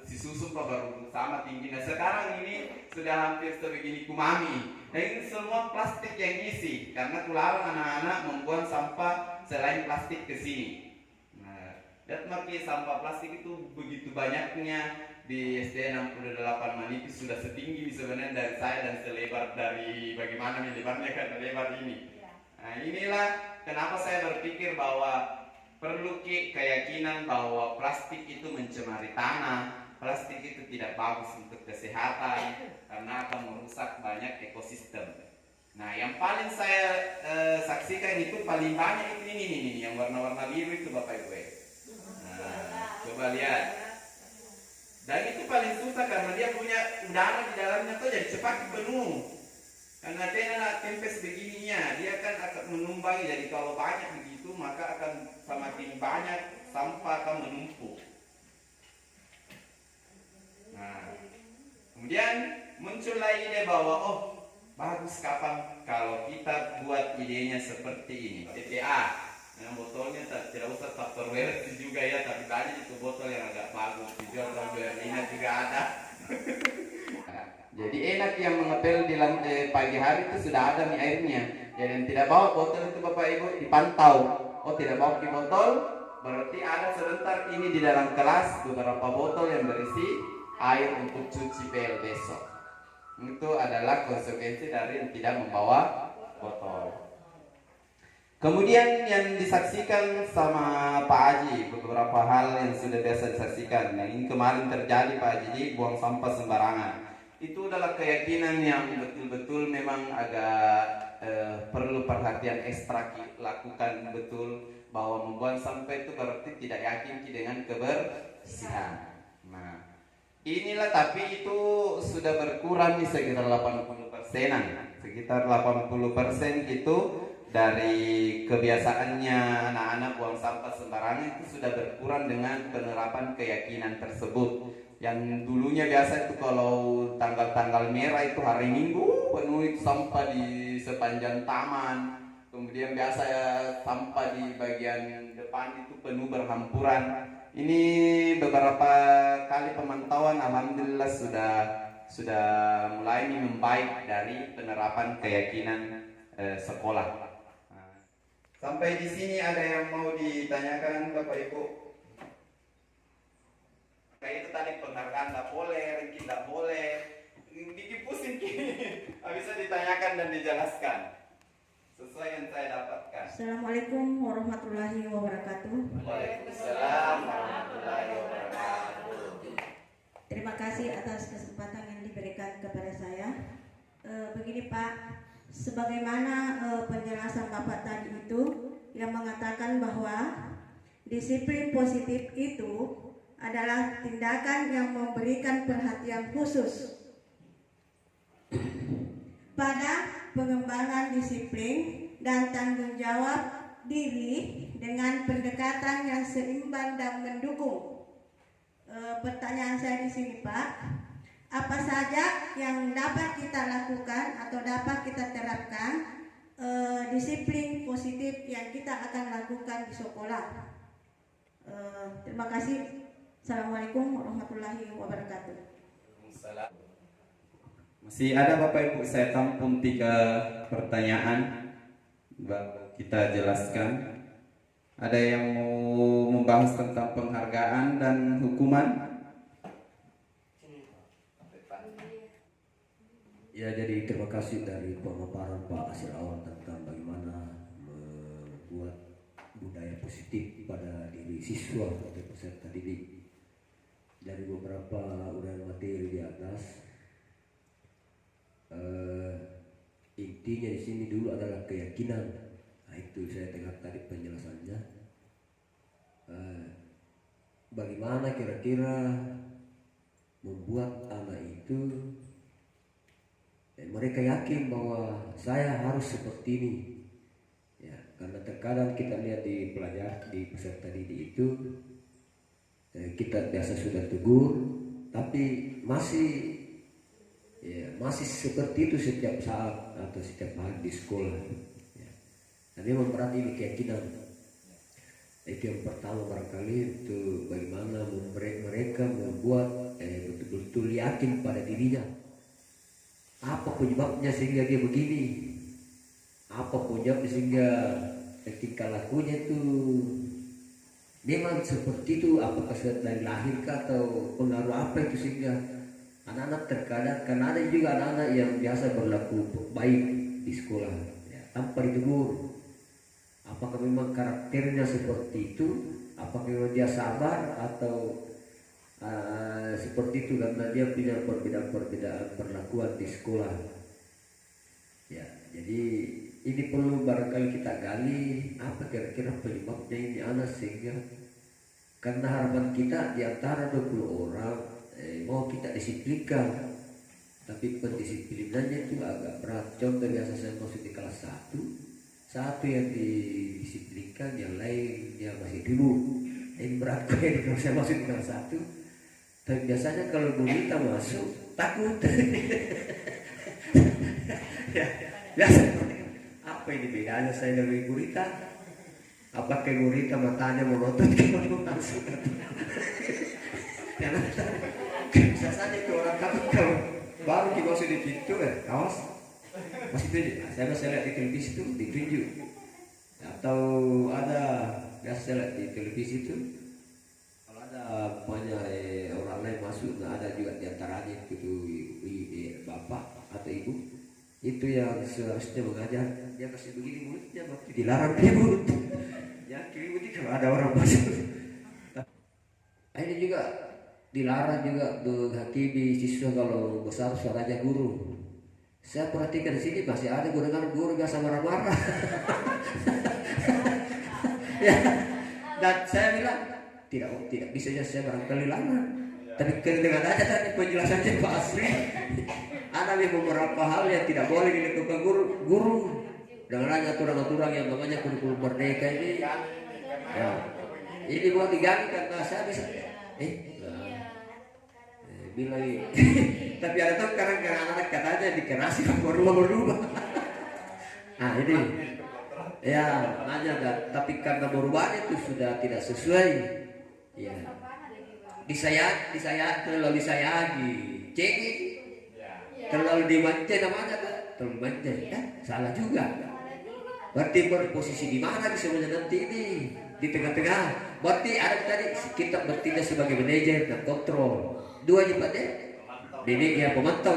si susu pak baru sama tingginya. Sekarang ini sudah hampir sebegini kumami. Nah ini semua plastik yang isi karena kularang anak-anak membuang sampah selain plastik ke sini. Nah, lihat makin sampah plastik itu begitu banyaknya di SD 68 Manipis sudah setinggi sebenarnya dari saya dan selebar dari bagaimana nih lebarnya kan lebar ini. Nah inilah kenapa saya berpikir bahwa perlu keyakinan bahwa plastik itu mencemari tanah, plastik itu tidak bagus untuk kesehatan karena akan merusak banyak ekosistem. Nah, yang paling saya saksikan itu paling banyak itu ini yang warna-warna biru itu Bapak Ibu. Nah, coba lihat. Dan itu paling susah karena dia punya udara di dalamnya tuh jadi cepat penuh. Karena tempes begininya, dia akan menumbangi. Jadi kalau banyak begitu, maka akan semakin banyak sampah akan menumpuk. Nah, kemudian muncullah ide bahwa bagus kapan kalau kita buat idenya seperti ini, TPA. Nah, botolnya tidak usah Tupperware juga ya, tapi banyak itu botol yang agak bagus dijual di Berlina juga ada. Jadi enak yang mengepel di pagi hari itu sudah ada nih airnya. Jadi yang tidak bawa botol itu Bapak Ibu dipantau. Oh tidak bawa di botol, berarti ada sebentar ini di dalam kelas beberapa botol yang berisi air untuk cuci pel besok. Itu adalah konsekuensi dari yang tidak membawa botol. Kemudian yang disaksikan sama Pak Haji beberapa hal yang sudah biasa disaksikan. Yang ini kemarin terjadi Pak Haji buang sampah sembarangan. Itu adalah keyakinan yang betul-betul memang agak perlu perhatian ekstra lakukan betul bahwa membuang sampah itu berarti tidak yakin dengan kebersihan. Nah, inilah tapi itu sudah berkurang di sekitar 80%-an. Sekitar 80% itu dari kebiasaannya anak-anak buang sampah sembarangan itu sudah berkurang dengan penerapan keyakinan tersebut. Yang dulunya biasa itu kalau tanggal-tanggal merah itu hari Minggu penuh sampah di sepanjang taman. Kemudian biasa ya, sampah di bagian depan itu penuh berhampuran. Ini beberapa kali pemantauan alhamdulillah sudah mulai membaik dari penerapan keyakinan sekolah. Sampai di sini ada yang mau ditanyakan Bapak Ibu? Kayak itu tadi penghargaan tidak boleh, ranking tidak boleh, bikin pusing bisa ditanyakan dan dijelaskan sesuai yang saya dapatkan. Assalamualaikum warahmatullahi wabarakatuh. Waalaikumsalam warahmatullahi wabarakatuh. Terima kasih atas kesempatan yang diberikan kepada saya. Begini Pak, sebagaimana penjelasan Bapak tadi itu yang mengatakan bahwa disiplin positif itu adalah tindakan yang memberikan perhatian khusus pada pengembangan disiplin dan tanggung jawab diri dengan pendekatan yang seimbang dan mendukung. Pertanyaan saya di sini Pak, apa saja yang dapat kita lakukan atau dapat kita terapkan disiplin positif yang kita akan lakukan di sekolah? Terima kasih. Assalamualaikum warahmatullahi wabarakatuh. Masih ada Bapak Ibu, saya tampung 3 pertanyaan baru kita jelaskan. Ada yang mau membahas tentang penghargaan dan hukuman? Ya, jadi terima kasih dari pemaparan Pak Asir awal tentang bagaimana membuat budaya positif pada diri siswa atau peserta didik. Dari beberapa uraian materi di atas, intinya di sini dulu adalah keyakinan. Nah, itu saya dengar tadi penjelasannya. Bagaimana kira-kira membuat anak itu mereka yakin bahwa saya harus seperti ini. Ya, karena terkadang kita lihat di pelajar di peserta didik itu kita biasa sudah tegur, tapi masih seperti itu setiap saat atau setiap hari di sekolah. Ya. Dan memang berarti ini keyakinan. Itu yang pertama barangkali itu bagaimana mereka membuat betul-betul yakin pada dirinya. Apa penyebabnya sehingga dia begini? Apa penyebabnya sehingga tingkah lakunya itu memang seperti itu? Apakah sudah dari lahir atau pengaruh apa itu sehingga anak-anak terkadang, karena ada juga anak-anak yang biasa berlaku baik di sekolah ya, tanpa ditegur. Apakah memang karakternya seperti itu? Apakah memang dia sabar atau seperti itu karena dia punya perbedaan perlakuan di sekolah? Ya, jadi ini perlu barangkali kita gali apa kira-kira penyebabnya ini anak sehingga, karena harapan kita di antara 20 orang mau kita disiplinkan, tapi pendisiplinannya itu agak berat. Contoh biasa saya masuk di kelas 1 yang didisiplinkan, yang lainnya masih ribut. Ini berat kalau saya masuk di kelas 1. Dan biasanya kalau gurita masuk takut. Ya, biasa. Apa ini bedanya saya dengan gurita? Apakah gurita matanya melotot kalau masuk? Karena biasanya itu orang takut kalau baru masuk di pintu awas masih tunjuk. Saya lihat di televisi itu ditunjuk. Atau ada biasa saya lihat di televisi itu kalau ada banyak orang lain masuk, nah ada juga diantaranya itu bapak atau ibu itu yang seharusnya mengajar, dia kasih begini mulutnya waktu dilarang ribut. Ya ribut kalau ada orang masuk. Ini juga dilarang juga menghakimi siswa kalau besar suaranya guru. Saya perhatikan di sini masih ada guru biasa marah-marah. Ya, dan saya bilang tidak bisa saya barangkali larang. Tapi dengan aja tadi penjelasannya Pak Asri, ada beberapa hal yang tidak boleh dilakukan guru dengan aturan-aturan yang namanya kurikulum merdeka ini. Ya, ini mau diganti karena saya bisa bilang tapi ada tuh karena anak-anak katanya dikerasi berubah. Nah ini ya nanya tapi karena berubahnya itu sudah tidak sesuai ya, terlalu disayangi cengit, terlalu dimanja namanya kan, terlalu manja ya, salah juga. Berarti berposisi di mana sebenarnya nanti ini di tengah-tengah. Berarti ada tadi kita bertindak sebagai manajer dan kontrol. Dua aja Pak deh. Didik ya pemantau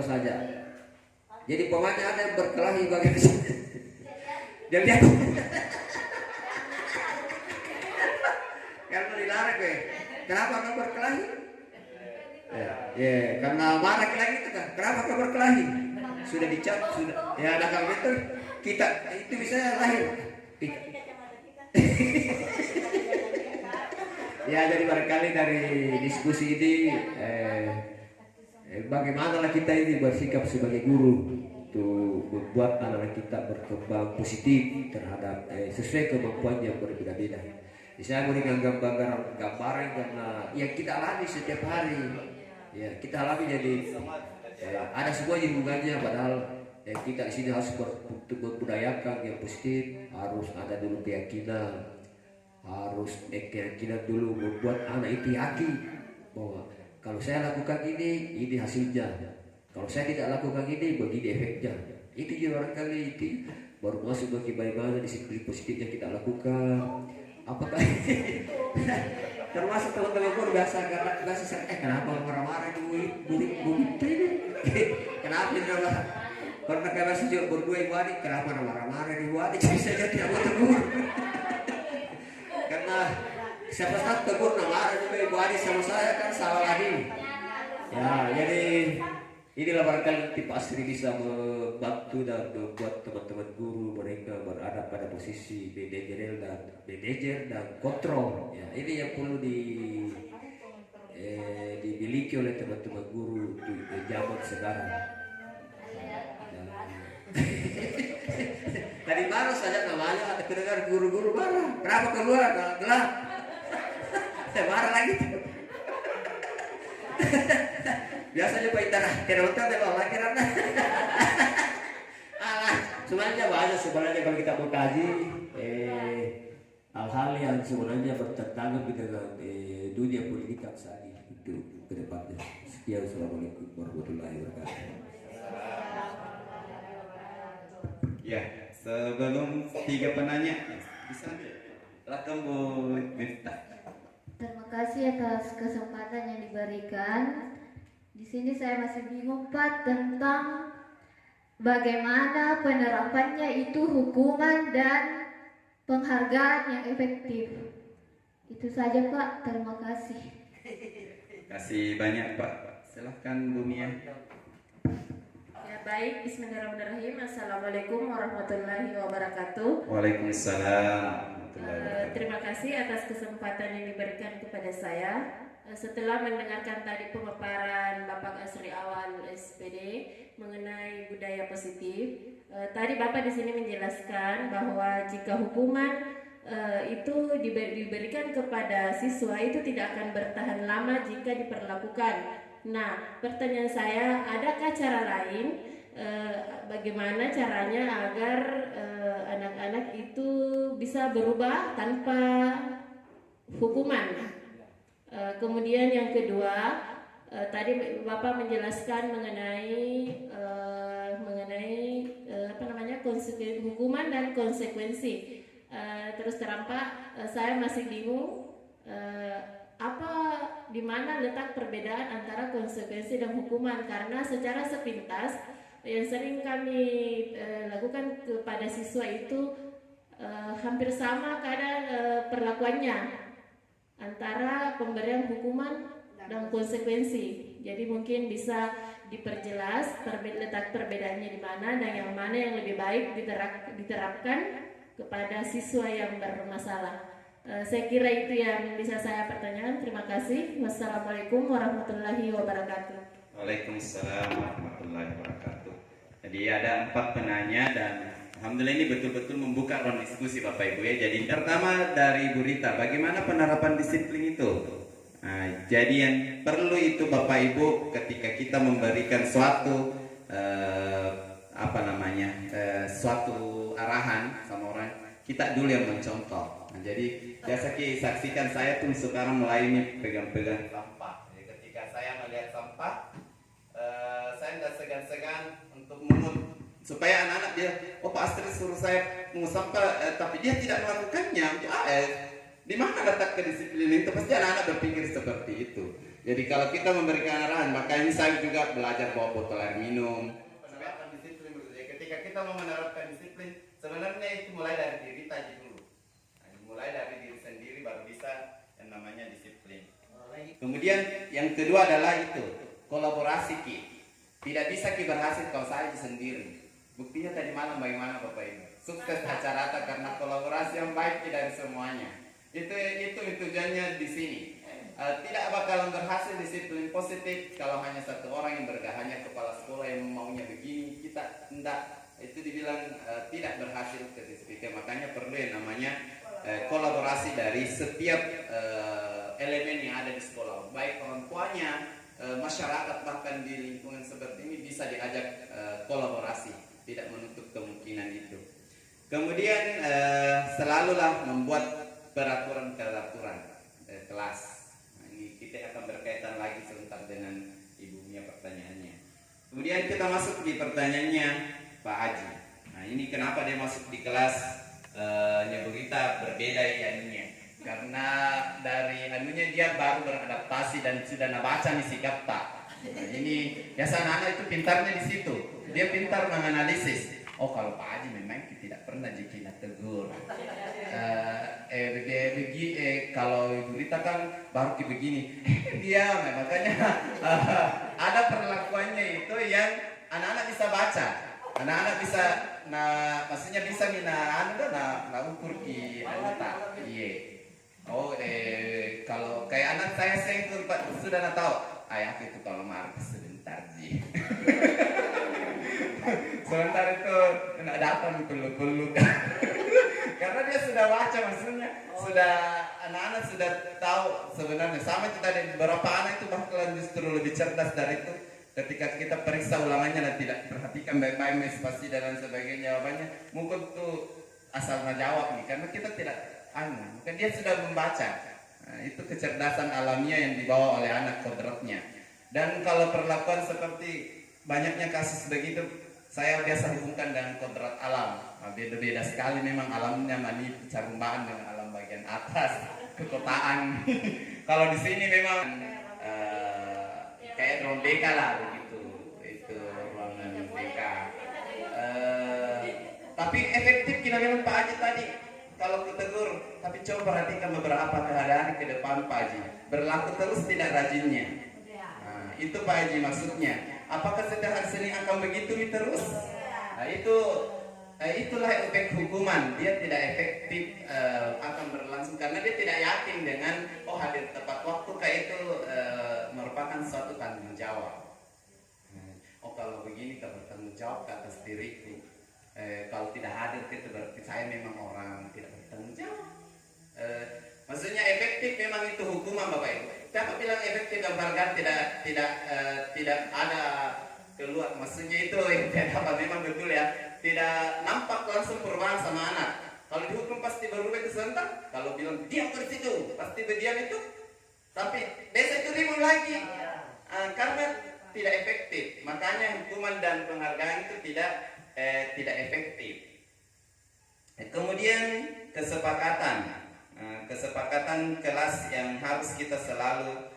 saja. Jadi pemanya ada yang berkelahi bagaimana? Dan dia karena dilarang kenapa kau berkelahi? Ya, karena marah lagi itu kan. Kenapa kau berkelahi? Sudah dicap, sudah. Ya ada kalau gitu kita itu bisa lahir. Ya jadi barangkali dari diskusi ini bagaimana kita ini bersikap sebagai guru untuk membuat anak-anak kita berkembang positif terhadap sesuai kemampuan yang berbeda-beda. Saya berikan gambaran karena yang kita alami setiap hari, ya kita alami jadi ada sebuah hubungannya padahal kita di sini harus membudayakan yang positif, harus ada dulu keyakinan. Harus keyakinan dulu membuat anak itu yakin bahwa kalau saya lakukan ini hasilnya. Kalau saya tidak lakukan ini, begini efeknya. Itu juga barangkali itu baru masuk bagaimana disiplin positif yang kita lakukan. Apakah termasuk teman-teman pun biasa kenapa marah-marah begitu ini? Kenapa marah? Karena kami juga berdua ibu adik, kenapa marah-marah ibu adik? Saya tidak mau tegur. Karena siapa saat tegur marah juga ibu adik sama saya kan salah lagi. Ya jadi inilah barangkali Pak Asri bisa membantu dan membuat teman-teman guru mereka berada pada posisi manajer dan kontrol. Ya ini yang perlu dimiliki oleh teman-teman guru di zaman sekarang. Tadi baru saja namanya ada kedengar guru-guru marah. Kenapa keluar? Gelap. Saya marah lagi. Biasanya Pak Itara kerota kalau lagi karena sebenarnya banyak sebenarnya kalau kita mengkaji hal-hal yang sebenarnya bertentangan dengan dunia politik saat ini itu ke depannya. Sekian, assalamualaikum warahmatullahi wabarakatuh. Ya, sebelum 3 penanya bisa silakan Bu Miftah. Terima kasih atas kesempatan yang diberikan. Di sini saya masih bingung Pak tentang bagaimana penerapannya itu hukuman dan penghargaan yang efektif. Itu saja Pak, terima kasih. Kasih banyak Pak. Silahkan Bu Mia. Ya baik, bismillahirrahmanirrahim. Assalamualaikum warahmatullahi wabarakatuh. Waalaikumsalam. Terima kasih atas kesempatan yang diberikan kepada saya. Setelah mendengarkan tadi pemaparan Bapak Asri Awal SPD mengenai budaya positif, tadi Bapak di sini menjelaskan bahwa jika hukuman itu diberikan kepada siswa itu tidak akan bertahan lama jika diperlakukan. Nah, pertanyaan saya, adakah cara lain bagaimana caranya agar anak-anak itu bisa berubah tanpa hukuman? Kemudian yang kedua, tadi Bapak menjelaskan mengenai konsekuensi hukuman dan konsekuensi. Terus terang Pak, saya masih bingung di mana letak perbedaan antara konsekuensi dan hukuman, karena secara sepintas yang sering kami lakukan kepada siswa itu hampir sama kadang perlakuannya antara pemberian hukuman dan konsekuensi. Jadi mungkin bisa diperjelas letak perbedaannya di mana dan yang mana yang lebih baik diterapkan kepada siswa yang bermasalah. Saya kira itu yang bisa saya pertanyakan. Terima kasih. Wassalamualaikum warahmatullahi wabarakatuh. Waalaikumsalam warahmatullahi wabarakatuh. Jadi ada 4 penanya dan alhamdulillah ini betul-betul membuka ruang diskusi Bapak Ibu ya. Jadi pertama dari Bu Rita, bagaimana penerapan disiplin itu? Nah, jadi yang perlu itu Bapak Ibu ketika kita memberikan suatu suatu arahan sama orang, kita dulu yang mencontoh. Nah, jadi biasa saksikan saya pun sekarang mulai ini pegang-pegang sampah. Jadi ketika saya melihat sampah, saya nggak segan-segan untuk memungut supaya anak-anak dia, oh Pak Astri suruh saya mengut sampah, tapi dia tidak melakukannya. Di mana letak kedisiplinan itu? Pasti anak-anak berpikir seperti itu. Jadi kalau kita memberikan arahan, maka ini saya juga belajar bawa botol air minum. Penerapan disiplin begitu. Ketika kita mau menerapkan disiplin, sebenarnya itu mulai dari diri tadi dulu. Nah, mulai dari diri sendiri baru bisa yang namanya disiplin. Kemudian yang kedua adalah itu kolaborasi Ki. Tidak bisa Ki berhasil kalau saya sendiri. Buktinya tadi malam bagaimana Bapak Ibu? Sukses acara karena kolaborasi yang baik dari semuanya. Itu tujuannya di sini. Tidak bakalan berhasil disiplin positif kalau hanya satu orang yang hanya kepala sekolah yang maunya begini, kita tidak. Itu dibilang tidak berhasil kedisiplinan. Makanya perlu yang namanya kolaborasi dari setiap elemen yang ada di sekolah, baik orang tuanya, masyarakat, bahkan di lingkungan seperti ini bisa diajak kolaborasi, tidak menutup kemungkinan itu. Kemudian selalulah membuat peraturan kelas. Nah, ini kita akan berkaitan lagi sebentar dengan Ibu Mia pertanyaannya. Kemudian kita masuk di pertanyaannya Pak Haji. Nah, ini kenapa dia masuk di kelas Berita berbeda ya anunya. Karena dari anunya dia baru beradaptasi dan sudah baca misi kapta. Nah, ini biasa anak-anak itu pintarnya di situ. Dia pintar menganalisis. Oh, kalau Pak Haji memang tidak pernah jika tegur. Kalau Ibu Rita kan baru begini. Dia makanya ada perlakuannya itu yang anak-anak bisa baca. Anak-anak bisa maksudnya bisa ukur di anggota. Iya. Oh, kalau kayak anak saya itu sudah tahu. Ayah itu kalau marah sebentar sih. Sebentar itu datang peluk-peluk. Karena dia sudah baca, maksudnya sudah anak-anak sudah tahu sebenarnya. Sama itu tadi, beberapa anak itu bahkan justru lebih cerdas dari itu. Ketika kita periksa ulangannya dan tidak perhatikan baik-baik spasi dan lain sebagainya, jawabannya mungkin tuh asal jawab nih, karena kita tidak mungkin dia sudah membaca. Nah, itu kecerdasan alamiah yang dibawa oleh anak kodratnya. Dan kalau perlakuan seperti banyaknya kasus begitu, saya biasa hubungkan dengan kodrat alam. Nah, beda-beda sekali memang alamnya, mani carumbaan dengan alam bagian atas, kekotaan. Kalau di sini memang kayak ruang BK lah begitu, itu ruangan BK. Tapi efektif kita bilang Pak Haji tadi, kalau ditegur, tapi coba perhatikan beberapa keadaan ke depan Pak Haji, berlaku terus tidak rajinnya. Nah, itu Pak Haji maksudnya. Apakah setiap hari Senin akan begitu terus? Nah, itulah efek hukuman. Dia tidak efektif akan berlangsung karena dia tidak yakin dengan hadir tepat waktu kayak itu merupakan suatu tanggung jawab. Kalau begini kita bertanggung jawab ke atas diriku. Kalau tidak hadir itu berarti saya memang orang tidak bertanggung jawab. Maksudnya efektif memang itu hukuman Bapak Ibu. Siapa bilang efektif dan penghargaan tidak ada keluar? Maksudnya itu yang tidak dapat memang betul ya. Tidak nampak langsung perubahan sama anak. Kalau dihukum pasti berubah itu sebentar. Kalau bilang diam di situ, pasti berdiam itu. Tapi besok itu ribut lagi. Karena tidak efektif. Makanya hukuman dan penghargaan itu tidak efektif. Kemudian kesepakatan. Kesepakatan kelas yang harus kita selalu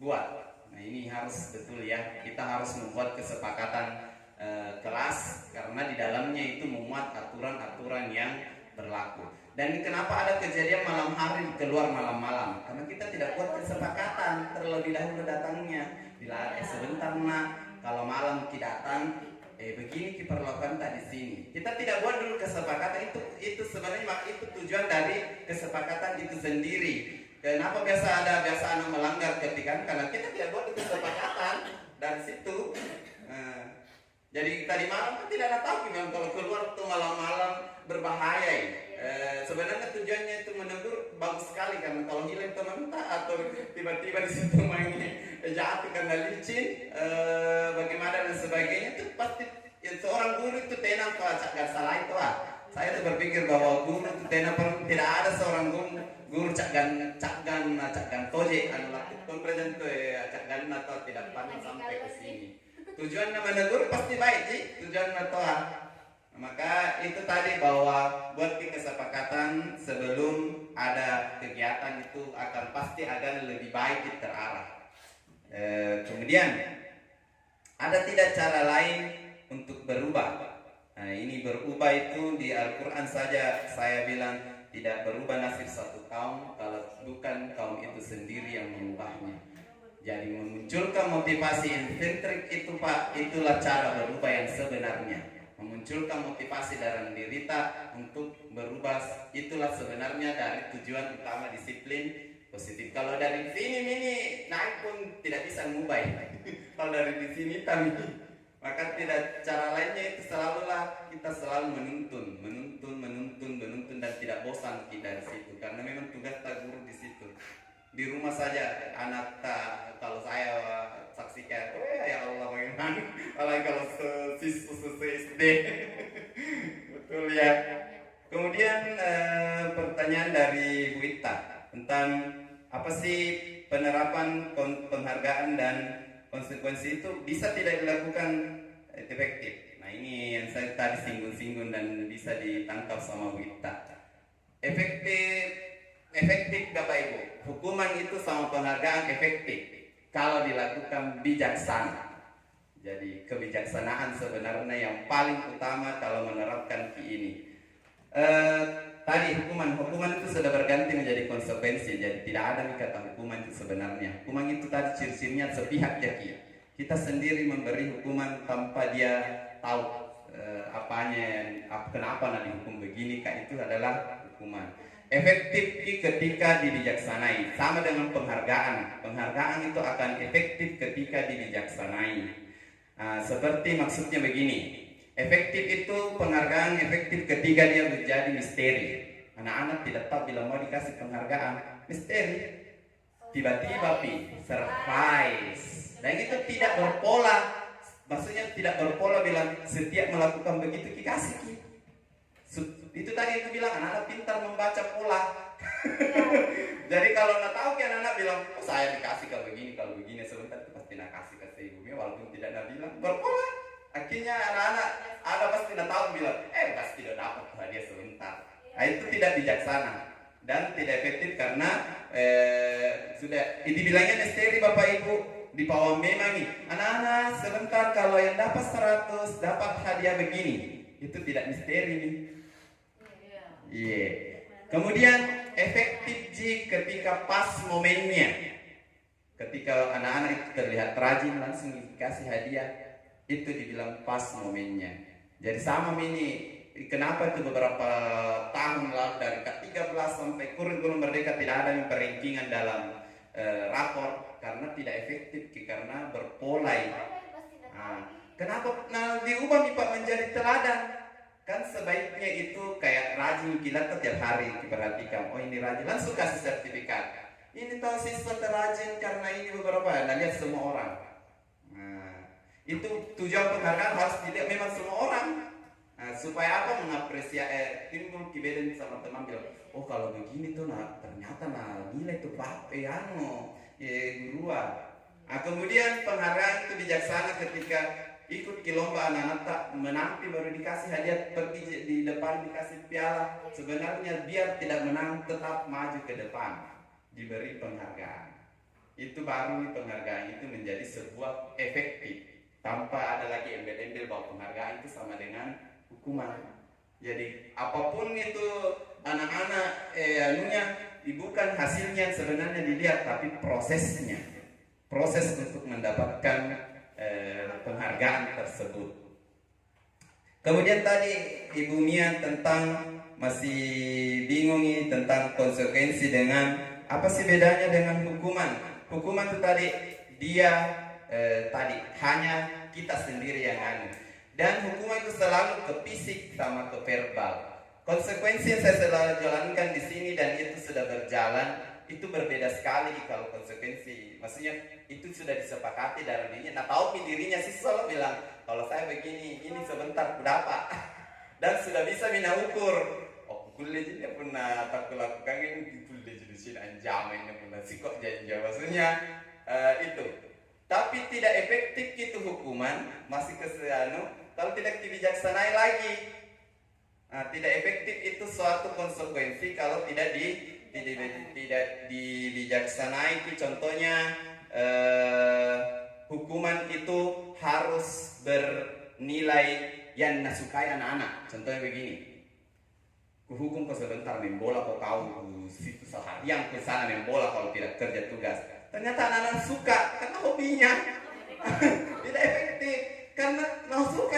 buat. Nah, ini harus betul ya. Kita harus membuat kesepakatan kelas karena di dalamnya itu memuat aturan-aturan yang berlaku. Dan kenapa ada kejadian malam hari keluar malam-malam? Karena kita tidak buat kesepakatan terlebih dahulu datangnya. Bila sebentar nak, kalau malam kita datang, begini diperlakukan tak di sini. Kita tidak buat dulu kesepakatan itu sebenarnya itu tujuan dari kesepakatan itu sendiri. Kenapa biasa anak melanggar ketika karena kita tidak buat kesepakatan dari situ. Jadi tadi malam kan tidak ada tahu memang kalau keluar tuh malam-malam berbahaya. Sebenarnya tujuannya itu menegur bagus sekali karena kalau hilang teman atau tiba-tiba di situ mainnya jatuh karena licin, bagaimana dan sebagainya itu pasti seorang guru itu tenang kalau gak salah itu Saya tuh berpikir bahwa guru itu tidak ada seorang guru cakgan toje anu lakukan present tuh cakgan atau tidak pernah sampai ke sini. Tujuannya menegur pasti baik sih, tujuan toa. Maka itu tadi bahwa buat kesepakatan sebelum ada kegiatan itu akan pasti akan lebih baik terarah. Kemudian ada tidak cara lain untuk berubah. Nah, ini berubah itu di Al-Quran saja saya bilang tidak berubah nasib satu kaum kalau bukan kaum itu sendiri yang mengubahnya. Jadi memunculkan motivasi intrinsikik itu Pak, itulah cara berubah yang sebenarnya. Memunculkan motivasi dalam diri kita untuk berubah, itulah sebenarnya dari tujuan utama disiplin positif. Kalau dari sini naik pun tidak bisa mengubah. Kalau dari di sini maka tidak cara lainnya itu selalulah kita selalu menuntun dan tidak bosan kita di situ karena memang tugas tak guru di situ. Di rumah saja anak kalau saya saksikan, ya Allah bagaimana apalagi kalau siswa SD. Betul ya. Kemudian pertanyaan dari Bu Ita tentang apa sih penerapan penghargaan dan konsekuensi itu bisa tidak dilakukan efektif. Nah ini yang saya tadi singgung-singgung dan bisa ditangkap sama Bu Ita. Efektif Bapak Ibu. Hukuman itu sama penghargaan efektif kalau dilakukan bijaksana. Jadi kebijaksanaan sebenarnya yang paling utama kalau menerapkan ini. Tadi hukuman itu sudah berganti menjadi konsekuensi. Jadi tidak ada kata hukuman itu sebenarnya. Hukuman itu tadi ciri-cirinya sepihak ya. Kita sendiri memberi hukuman tanpa dia tahu kenapa dihukum begini. Itu adalah hukuman. Efektif ketika dibijaksanai, sama dengan penghargaan. Penghargaan itu akan efektif ketika dibijaksanai. Seperti maksudnya begini, Efektif itu penghargaan efektif ketika dia menjadi misteri. Anak-anak tidak tahu bila mau dikasih penghargaan, misteri. Tiba-tiba surprise. Dan itu tidak berpola. Maksudnya tidak berpola bilang setiap melakukan begitu dikasih. Itu tadi aku bilang anak-anak pintar membaca pola. Jadi kalau nak tahu kan anak bilang, oh, saya dikasih kalau begini sebentar itu pasti nak kasih ke ibunya walaupun tidak nak bilang berpola. Akhirnya anak-anak ada pasti nak tahu bilang, pasti tidak dapat hadiah sebentar. Nah, itu tidak bijaksana dan tidak efektif karena sudah dibilangnya misteri Bapak Ibu di bawah memang nih anak-anak sebentar kalau yang dapat 100 dapat hadiah begini, itu tidak misteri nih. Iya. Kemudian efektif ketika pas momennya, ketika anak-anak itu terlihat rajin langsung dikasih hadiah, itu dibilang pas momennya. Jadi sama ini. Kenapa itu beberapa tahun lalu dari K13 sampai kurikulum merdeka tidak ada yang perankingan dalam rapor karena tidak efektif karena berpola. Kenapa diubah Pak menjadi teladan? Kan sebaiknya itu kayak rajin kilat tiap hari diperhatikan. Oh ini rajin langsung kasih sertifikat. Ini tahu siswa terrajin karena ini beberapa. Nah lihat semua orang. Itu tujuan penghargaan harus dilihat memang semua orang. Supaya apa mengapresiasi timbul kibeden sama teman bilang, oh kalau begini tuh ternyata nilai tuh gurua. Kemudian penghargaan itu bijaksana ketika ikut ke lomba anak-anak tak menanti baru dikasih hadiah, pergi di depan dikasih piala. Sebenarnya biar tidak menang tetap maju ke depan diberi penghargaan. Itu baru penghargaan itu menjadi sebuah efektif tanpa ada lagi embel-embel bahwa penghargaan itu sama dengan hukuman. Jadi apapun itu anak-anak bukan hasilnya sebenarnya dilihat tapi prosesnya, proses untuk mendapatkan penghargaan tersebut. Kemudian tadi Ibu Mia masih bingung nih tentang konsekuensi dengan apa sih bedanya dengan hukuman. Hukuman itu tadi dia hanya kita sendiri yang dan hukuman itu selalu ke fisik sama ke verbal. Konsekuensi yang saya selalu jalankan di sini dan itu sudah berjalan, itu berbeda sekali kalau konsekuensi. Maksudnya itu sudah disepakati dari dirinya. Nah tahu dirinya sih selalu bilang, kalau saya begini, ini sebentar dapat. Dan sudah bisa mina ukur. Oh kuliah jadi pernah tak lakukan ini kuliah jadi sini anjamannya pernah sih kok janji. Maksudnya itu. Tapi tidak efektif itu hukuman masih kalau tidak dibijaksanai lagi. Tidak efektif itu suatu konsekuensi kalau tidak dibijaksanai. Contohnya hukuman itu harus bernilai yang nasukai anak-anak. Contohnya begini, kuhukum kau sebentar main bola, kau situ seharian ke sana main bola kalau tidak kerja tugas. Ternyata anak-anak suka karena hobinya. Tidak efektif karena mau suka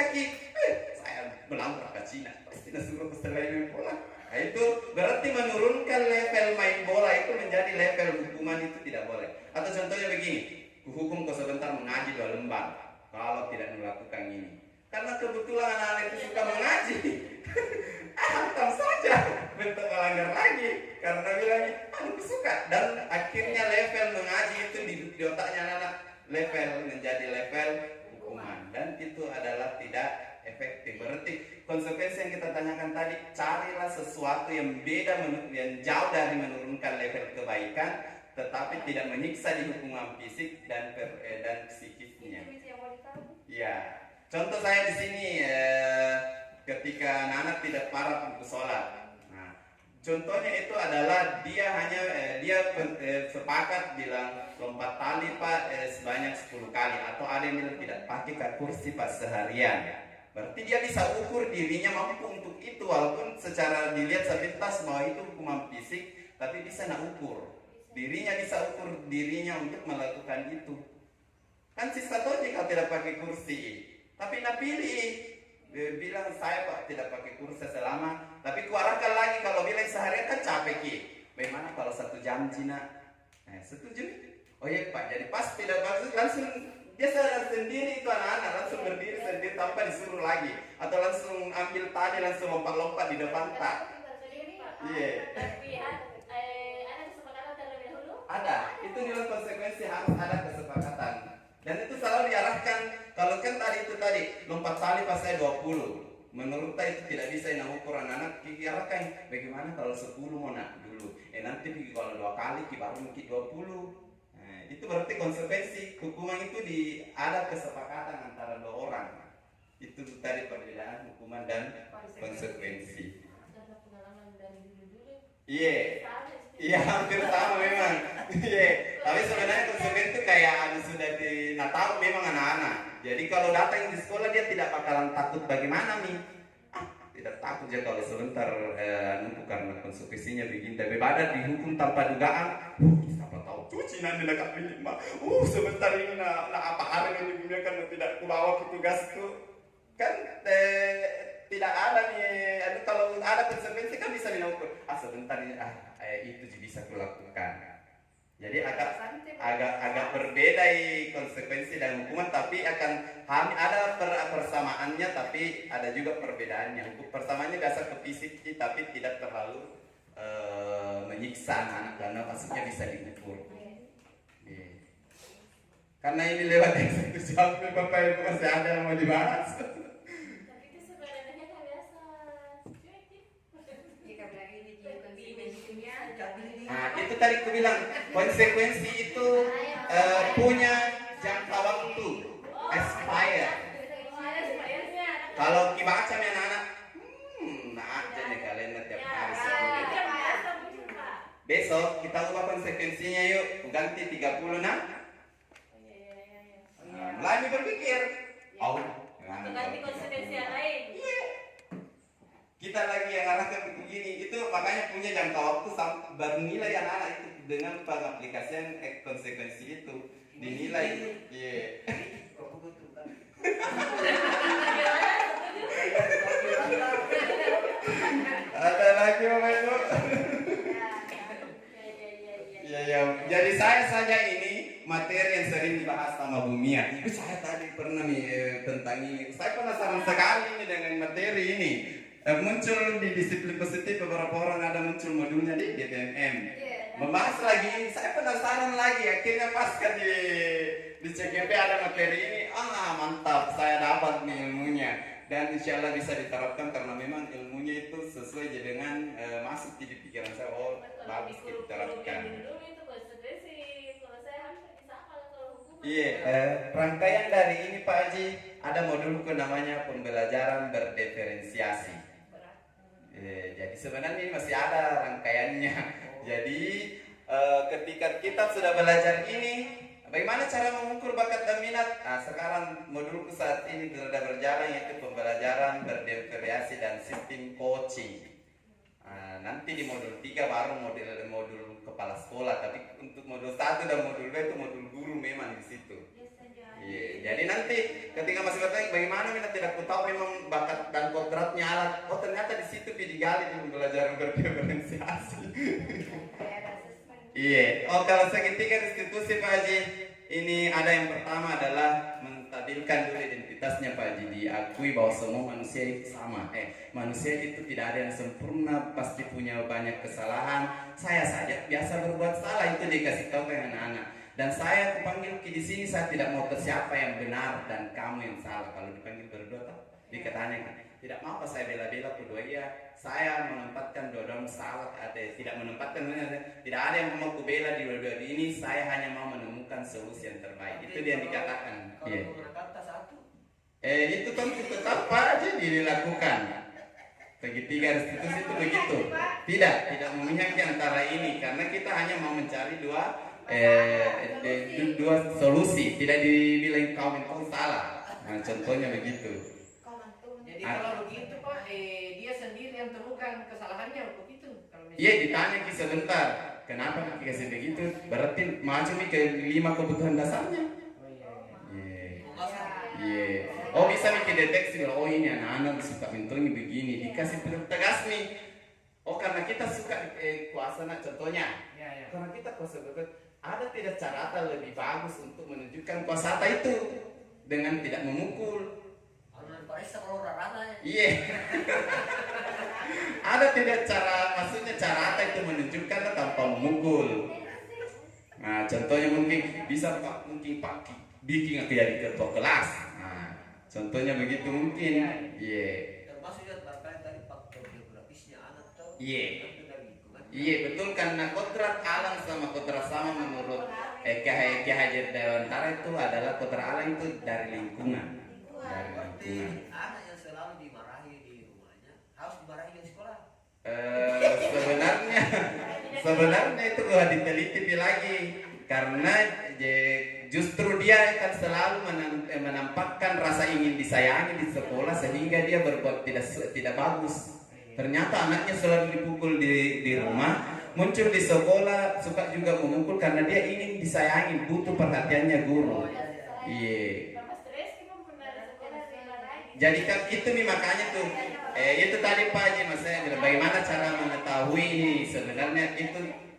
saya melangkah ke Cina pasti suruh ke setelah main bola. Nah, itu berarti menurunkan level main bola itu menjadi level hukuman, itu tidak boleh. Atau contohnya begini, kuhukum kau sebentar mengaji 2 lembar kalau tidak melakukan ini. Karena kebetulan anak-anak itu suka mengaji. Hantam saja bentuk melanggar lagi karena bilangnya aku suka, dan akhirnya level mengaji itu di otaknya anak-anak level menjadi level hukuman, dan itu adalah tidak efektif. Berarti konsekuensi yang kita tanyakan tadi, carilah sesuatu yang beda, yang jauh dari menurunkan level kebaikan tetapi tidak menyiksa di hukuman fisik dan psikisnya. Ya, contoh saya di sini ketika anak-anak tidak parah untuk sholat. Nah, contohnya itu adalah dia hanya sepakat bilang lompat tali Pak sebanyak 10 kali, atau ada yang bilang tidak pakai kursi Pak seharian. Berarti dia bisa ukur dirinya mampu untuk itu, walaupun secara dilihat sepintas bahwa itu hukuman fisik, tapi bisa ukur dirinya, bisa ukur dirinya untuk melakukan itu. Kan sisa toh kalau tidak pakai kursi, tapi pilih. Bilang saya Pak tidak pakai kursi selama, tapi kuarahkan lagi kalau bilang seharian kan capek bagaimana kalau 1 jam Cina? Setuju? Oh iya Pak, jadi pas tidak bagus langsung dia sadar sendiri itu anak-anak langsung berdiri sendiri tanpa disuruh lagi, atau langsung ambil tali langsung lompat-lompat di depan tak. Iya. Ada kesepakatan terlebih dahulu? Ada, itu nilai konsekuensi harus ada kesepakatan. Dan itu selalu diarahkan, kalau kan tadi lompat tali pas saya 20. Menurut saya itu tidak bisa yang ukur anak-anak, diarahkan bagaimana kalau 10 mau nak dulu. Nanti kalau 2 kali baru mungkin 20. Nah, itu berarti konsekuensi hukuman itu ada kesepakatan antara 2 orang. Itu tadi perbedaan hukuman dan konsekuensi. Karena pengalaman dari dulu-dulu. Iya. Iya, hampir sama memang. Iya. Tapi sebenarnya konsekuensi itu kayak sudah tahu memang anak-anak. Jadi kalau datang di sekolah dia tidak bakalan takut bagaimana nih. Tidak takut ya kalau sebentar karena konsekuensinya begini. Daripada dihukum tanpa dugaan. Siapa tahu cuci nanti dekat ini mah. Sebentar ini apa hari ini digunakan tidak kubawa ke tugasku. Kan tidak ada nih. Kalau ada konsekuensi kan bisa diukur. Sebentar ini itu bisa kulakukan. Jadi agak berbeda konsekuensi dan hukuman, tapi akan ada persamaannya, tapi ada juga perbedaannya. Persamaannya dasar ke fisik, tapi tidak terlalu menyiksa anak karena maksudnya bisa diukur. Karena ini lewat eksekusi hampir Bapak Ibu masih ada yang mau dibahas. Tapi itu sebenarnya kan biasa. Itu tadi aku bilang konsekuensi itu punya jangka waktu, expire. Kalau dibaca nih anak-anak, aja nih kalian tiap hari besok kita ubah konsekuensinya yuk, ganti 30 nah. Mulai berpikir, Ganti konsekuensi yang lain. Kita lagi yang arahkan begini, itu makanya punya jangka waktu baru nilai anak-anak itu dengan pengaplikasian konsekuensi itu dinilai. Iya. Ada lagi Bapak Ibu? Ya. Jadi saya saja ini materi yang sering dibahas sama Bu Mia. Saya tadi pernah nih tentang ini. Saya penasaran sekali nih dengan materi ini. Muncul di disiplin positif beberapa orang ada muncul modulnya di DTMM. Membahas lagi, saya penasaran lagi. Akhirnya pas kan di CGP ada materi ini, mantap, saya dapat nih ilmunya. Dan insya Allah bisa diterapkan karena memang ilmunya itu sesuai dengan masuk di pikiran saya. Bagus diterapkan. Iya, rangkaian dari ini Pak Haji ada modul namanya pembelajaran berdiferensiasi. Jadi sebenarnya ini masih ada rangkaiannya. Jadi ketika kita sudah belajar ini, bagaimana cara mengukur bakat dan minat? Sekarang modulku saat ini sudah berjalan yaitu pembelajaran berdiferensiasi dan sistem coaching. Nanti di modul 3 baru modul kepala sekolah, tapi untuk modul 1 dan modul 2 itu modul guru memang di situ. Jadi nanti ketika masih bertanya bagaimana minat tidak tahu memang bakat dan kodratnya alat. Ternyata di situ digali di pembelajaran berdiferensiasi. Iya. Kalau segitiga institusi Pak Haji, ini ada yang pertama adalah menstabilkan dulu identitasnya Pak Haji, diakui bahwa semua manusia itu sama. Manusia itu tidak ada yang sempurna, pasti punya banyak kesalahan. Saya saja biasa berbuat salah, itu dikasih tahu ke anak-anak. Dan saya dipanggil di sini, saya tidak mau ke siapa yang benar dan kamu yang salah. Kalau dipanggil berdua, dikatanya tidak mau apa saya bela-bela kedua saya menempatkan dua-dua salah, tidak menempatkan, tidak ada yang mau kubela di dua-dua ini. Saya hanya mau menemukan solusi yang terbaik. Itu dia yang dikatakan. Kata satu. Itu kan tetap aja dilakukan. Segitiga restitusi itu begitu. Tidak memihak antara ini karena kita hanya mau mencari dua solusi, tidak dibilang kau salah. Nah, contohnya begitu. Jadi kalau begitu Pak, dia sendiri yang temukan kesalahannya begitu. Iya, ditanya sebentar, kenapa dikasih begitu? Berarti macam ke 5 kebutuhan dasarnya. Iya. Oh bisa nih deteksi, ini anak-anak suka mentonya begini, dikasih tegas nih. Oh karena kita suka kuasa, contohnya. Karena kita kuasa berbeda. ada tidak cara lebih bagus untuk menunjukkan kuasa itu dengan tidak memukul? Iya. Ada tidak cara, maksudnya cara itu menunjukkan tanpa memukul. Nah, contohnya mungkin bisa Pak, mungkin Pak bikin jadi ketua kelas. Nah, contohnya begitu mungkin. Iya. Termasuk ya tadi faktor geografisnya anak tuh. Iya. Lingkungan. Iya betul, karena kodrat alam sama kodrat sama menurut Ki Hajar Dewantara itu adalah kodrat alam itu dari lingkungan. Dari Berarti lingkungan. anak yang selalu dimarahi di rumahnya harus dimarahi di sekolah. Sebenarnya itu gua diteliti lagi karena justru dia akan selalu menampakkan rasa ingin disayangi di sekolah sehingga dia berbuat tidak bagus. Ternyata anaknya selalu dipukul di rumah, muncul di sekolah suka juga memukul karena dia ingin disayangi, butuh perhatiannya guru. Iya. Jadi kan itu nih makanya tuh itu tadi Pak Haji Mas saya bilang bagaimana cara mengetahui ini sebenarnya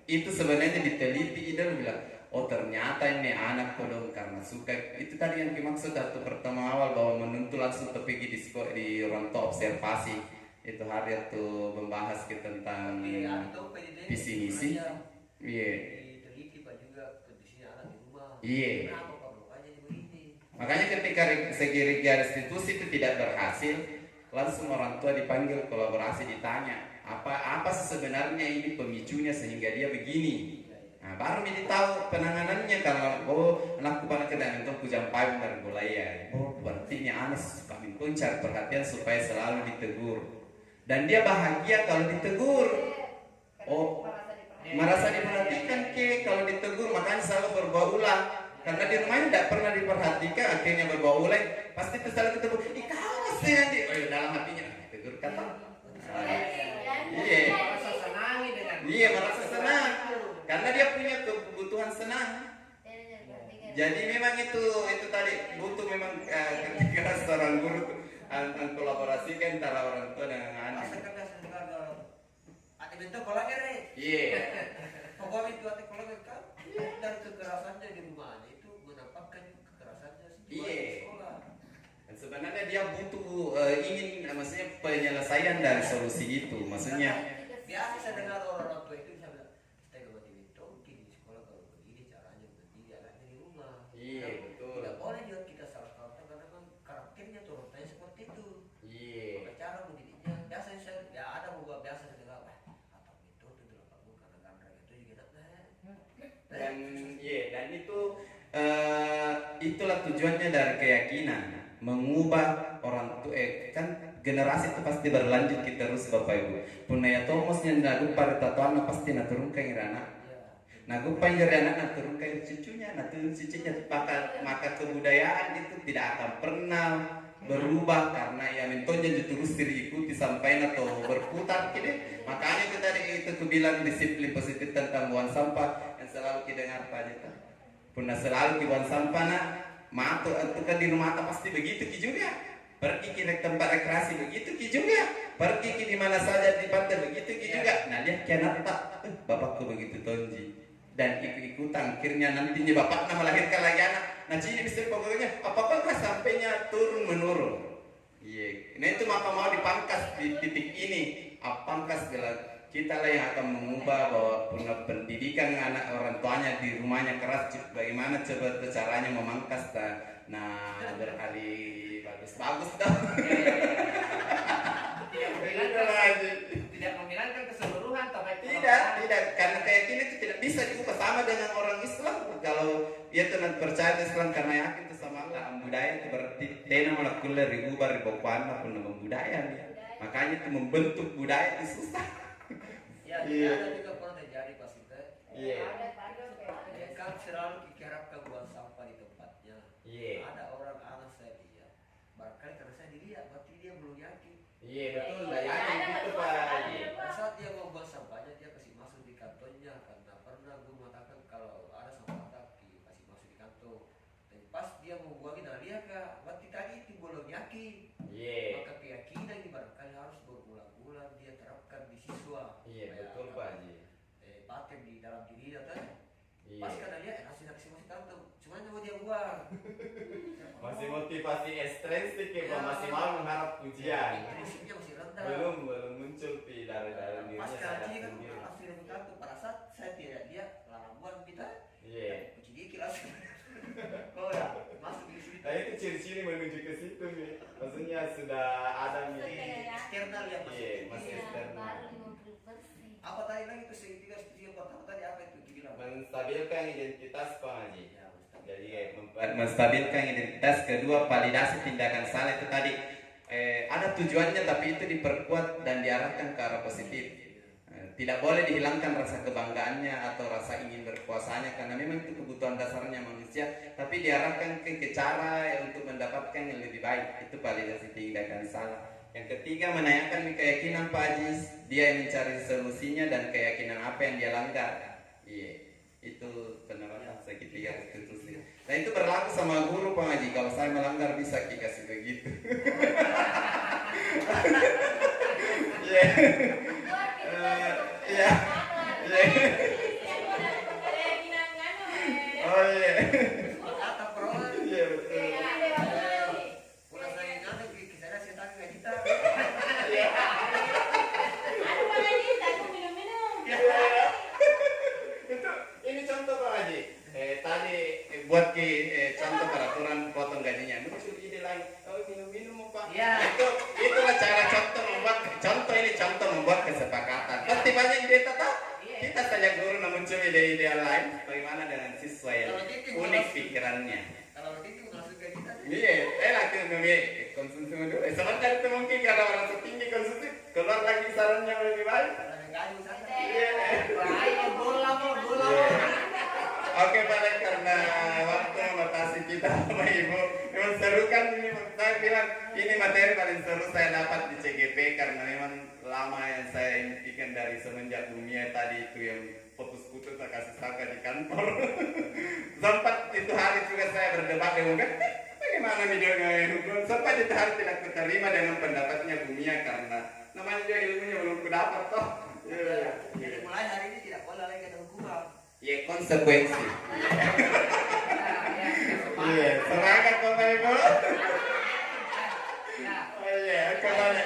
itu sebenarnya diteliti dia bilang oh ternyata ini anak kodong karena suka itu tadi yang dimaksud waktu pertama awal bahwa menuntut langsung pergi di sekolah di orang tua observasi itu hari itu membahas tentang visi misi. Iya. Diteliti Pak juga kondisinya anak di rumah. Iya. Kenapa Pak Bapaknya begini? Makanya ketika segi restitusi itu tidak berhasil, langsung orang tua dipanggil kolaborasi ditanya apa sebenarnya ini pemicunya sehingga dia begini. Nah, baru dia tahu penanganannya kalau anakku pada kena untuk kujang payung dari mulai ya. Oh berarti ini anak suka cari perhatian supaya selalu ditegur dan dia bahagia kalau ditegur. Oh merasa diperhatikan kalau ditegur makanya selalu berbuat ulang. Karena di rumahnya tidak pernah diperhatikan, akhirnya berbawa ulang. Pasti itu selalu ketemu. Kau sih Andi. Oh iya, dalam hatinya tegur kata. Iya. Merasa senangi dengan. Iya merasa senang. Karena dia punya kebutuhan senang. Jadi memang itu tadi butuh memang ketika seorang guru kolaborasikan antara orang tua dengan anak. Ada bentuk kolaknya re. Iya. Pokoknya itu hati kolaknya kan. Dan kekerasannya di rumahnya itu menampakkan kekerasannya di sekolah. Dan sebenarnya dia butuh ingin maksudnya penyelesaian dari solusi itu. Maksudnya biasa saya dengar orang tua itu bisa bilang kita gak mati bentuk di sekolah kalau begini caranya begini anaknya di rumah. Iya betul. Tidak boleh juga kita salah kaprah karena memang karakternya tuh orang tua seperti itu. Iya. Maka cara mendidiknya biasa saya ya ada beberapa biasa saya dengar atau bentuk itu dalam kamu karena gandra itu juga dan itulah tujuannya dari keyakinan mengubah orang tua kan generasi itu pasti berlanjut kita terus Bapak Ibu punaya tomosnya nagu pada tatuan pasti naturunkan irana nagu panjang anak naturunkan cucunya maka kebudayaan itu tidak akan pernah berubah karena ya mentonya terus diikuti sampai atau berputar gitu. Makanya itu tadi itu bilang disiplin positif tentang buang sampah yang selalu kita dengar Pak Jeta. Pernah selalu buang sampah nak matu itu kan di rumah pasti begitu ki juga. Pergi ke tempat rekreasi begitu ki juga. Pergi ke di mana saja di pantai begitu ki juga. Nah dia kianat tak bapakku begitu tonji dan ikut-ikutan akhirnya nantinya bapaknya melahirkan lagi anak. Nah jadi bisa pokoknya apakah sampainya turun menurun. Iya. Nah itu maka mau dipangkas di titik ini. Pangkas kita lah yang akan mengubah bahwa pendidikan anak orang tuanya di rumahnya keras. Bagaimana coba caranya memangkas nah berkali bagus dong. Tidak menghilangkan keseluruhan tidak karena keyakinan itu tidak bisa diubah sama dengan orang Islam kalau ia tuh percaya Islam karena yakin itu sama Allah budaya itu berarti dia melakukan ribuan pun budaya makanya itu membentuk budaya itu susah ya ada juga pernah terjadi pas kita kan selalu diharapkan buang sampah di tempatnya ada orang anak saya lihat barangkali karena saya dilihat berarti dia belum yakin betul lah yakin gitu Pak. Saat dia mau buang sampahnya dia kasih masuk di kantongnya karena pernah gue mengatakan kalau ada sampah kasih masuk di kantong dan pas dia mau buangin dia kak berarti tadi itu belum yakin maka keyakinan ini barangkali harus berbulan-bulan dia terapkan di siswa betul Pak Haji paten di dalam diri dia Iya. Pas kata dia aksi masih tantang, semuanya mau dia buang. Masih motivasi ekstrinsik ya, Pak. Masih mau mengharap pujian. Prinsipnya masih rendah. Belum muncul dari dirinya Pas sadar kaji kan sendiri. aksi tantang pada saat saya tidak dia lama buang kita. Iya. Puji dikit langsung. Oh ya, masuk di situ. Nah itu ciri-ciri menuju ke situ nih. Maksudnya sudah ada nih. Eksternal yang masuk. Iya, masih Iya, eksternal. baru 50%. Apa tadi lagi itu segitiga pertama tadi apa itu dibilang? Menstabilkan identitas Pak Haji. Ya, Ustaz. Jadi menstabilkan identitas, kedua validasi tindakan salah itu tadi ada tujuannya tapi itu diperkuat dan diarahkan ke arah positif. Tidak boleh dihilangkan rasa kebanggaannya atau rasa ingin berkuasanya karena memang itu kebutuhan dasarnya manusia, tapi diarahkan ke cara untuk mendapatkan yang lebih baik. Itu validasi tindakan salah. Yang ketiga, menanyakan keyakinan Pak Haji, dia yang mencari solusinya dan keyakinan apa yang dia langgar. Iya, itu penerapan segitiga konstitusi. Nah itu berlaku sama guru Pak Haji. Kalau saya melanggar bisa dikasih begitu. Iya. Iya. Oh iya. Kata perolahan. Iya betul. Udah saya ngadep kisahnya setan nggak kita. Itu ini contoh Pak Haji. Tadi buat contoh peraturan potong gajinya. Muncul ide lain. Oh minum Pak. Iya. Itulah cara contoh membuat kesepakatan. Pasti banyak ide tahu. Kita saja guru namun muncul ide-ide lain. Bagaimana dengan siswa yang unik pikirannya? Kalau begitu langsung ke kita. Iya, laki memilih konsumsi dulu. Sementara itu mungkin karena orang setinggi konsumsi keluar lagi sarannya lebih baik. Kalau ada kayu sana. Iya. Bahaya bola. Oke Pak, karena waktu membatasi kita sama Ibu, memang seru kan ini. Saya bilang ini materi paling seru saya dapat di CGP karena memang lama yang saya impikan dari semenjak dunia tadi itu yang putus-putus tak kasih sangka di kantor. Sempat itu hari juga saya berdebat dengan bagaimana videonya Ibu. Sempat itu hari tidak keterima dengan pendapatnya Bumia karena namanya juga ilmunya belum kudapat toh. Jadi mulai hari ini tidak boleh lagi ada hukuman. Ya konsekuensi. Iya, semangat Bapak Ibu. Oh iya, kembali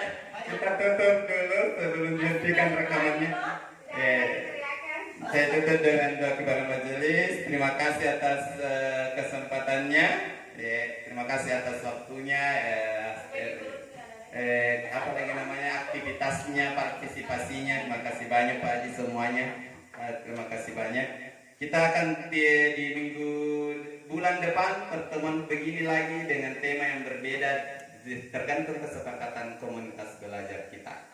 kita tutup dulu sebelum dihentikan rekamannya. Saya tutup dengan doa kepada majelis. Terima kasih atas kesempatannya. Terima kasih atas waktunya. Apa lagi namanya aktivitasnya, partisipasinya. Terima kasih banyak Pak Haji semuanya. Terima kasih banyak. Kita akan di bulan depan pertemuan begini lagi dengan tema yang berbeda tergantung kesepakatan komunitas belajar kita.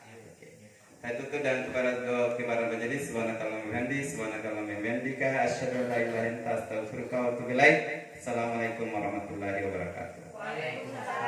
Saya tutup dan kepada majelis subhanakallahumma wa bihamdika asyhadu an la ilaha illa anta astaghfiruka wa atubu ilaik. Assalamualaikum warahmatullahi wabarakatuh. Waalaikumsalam.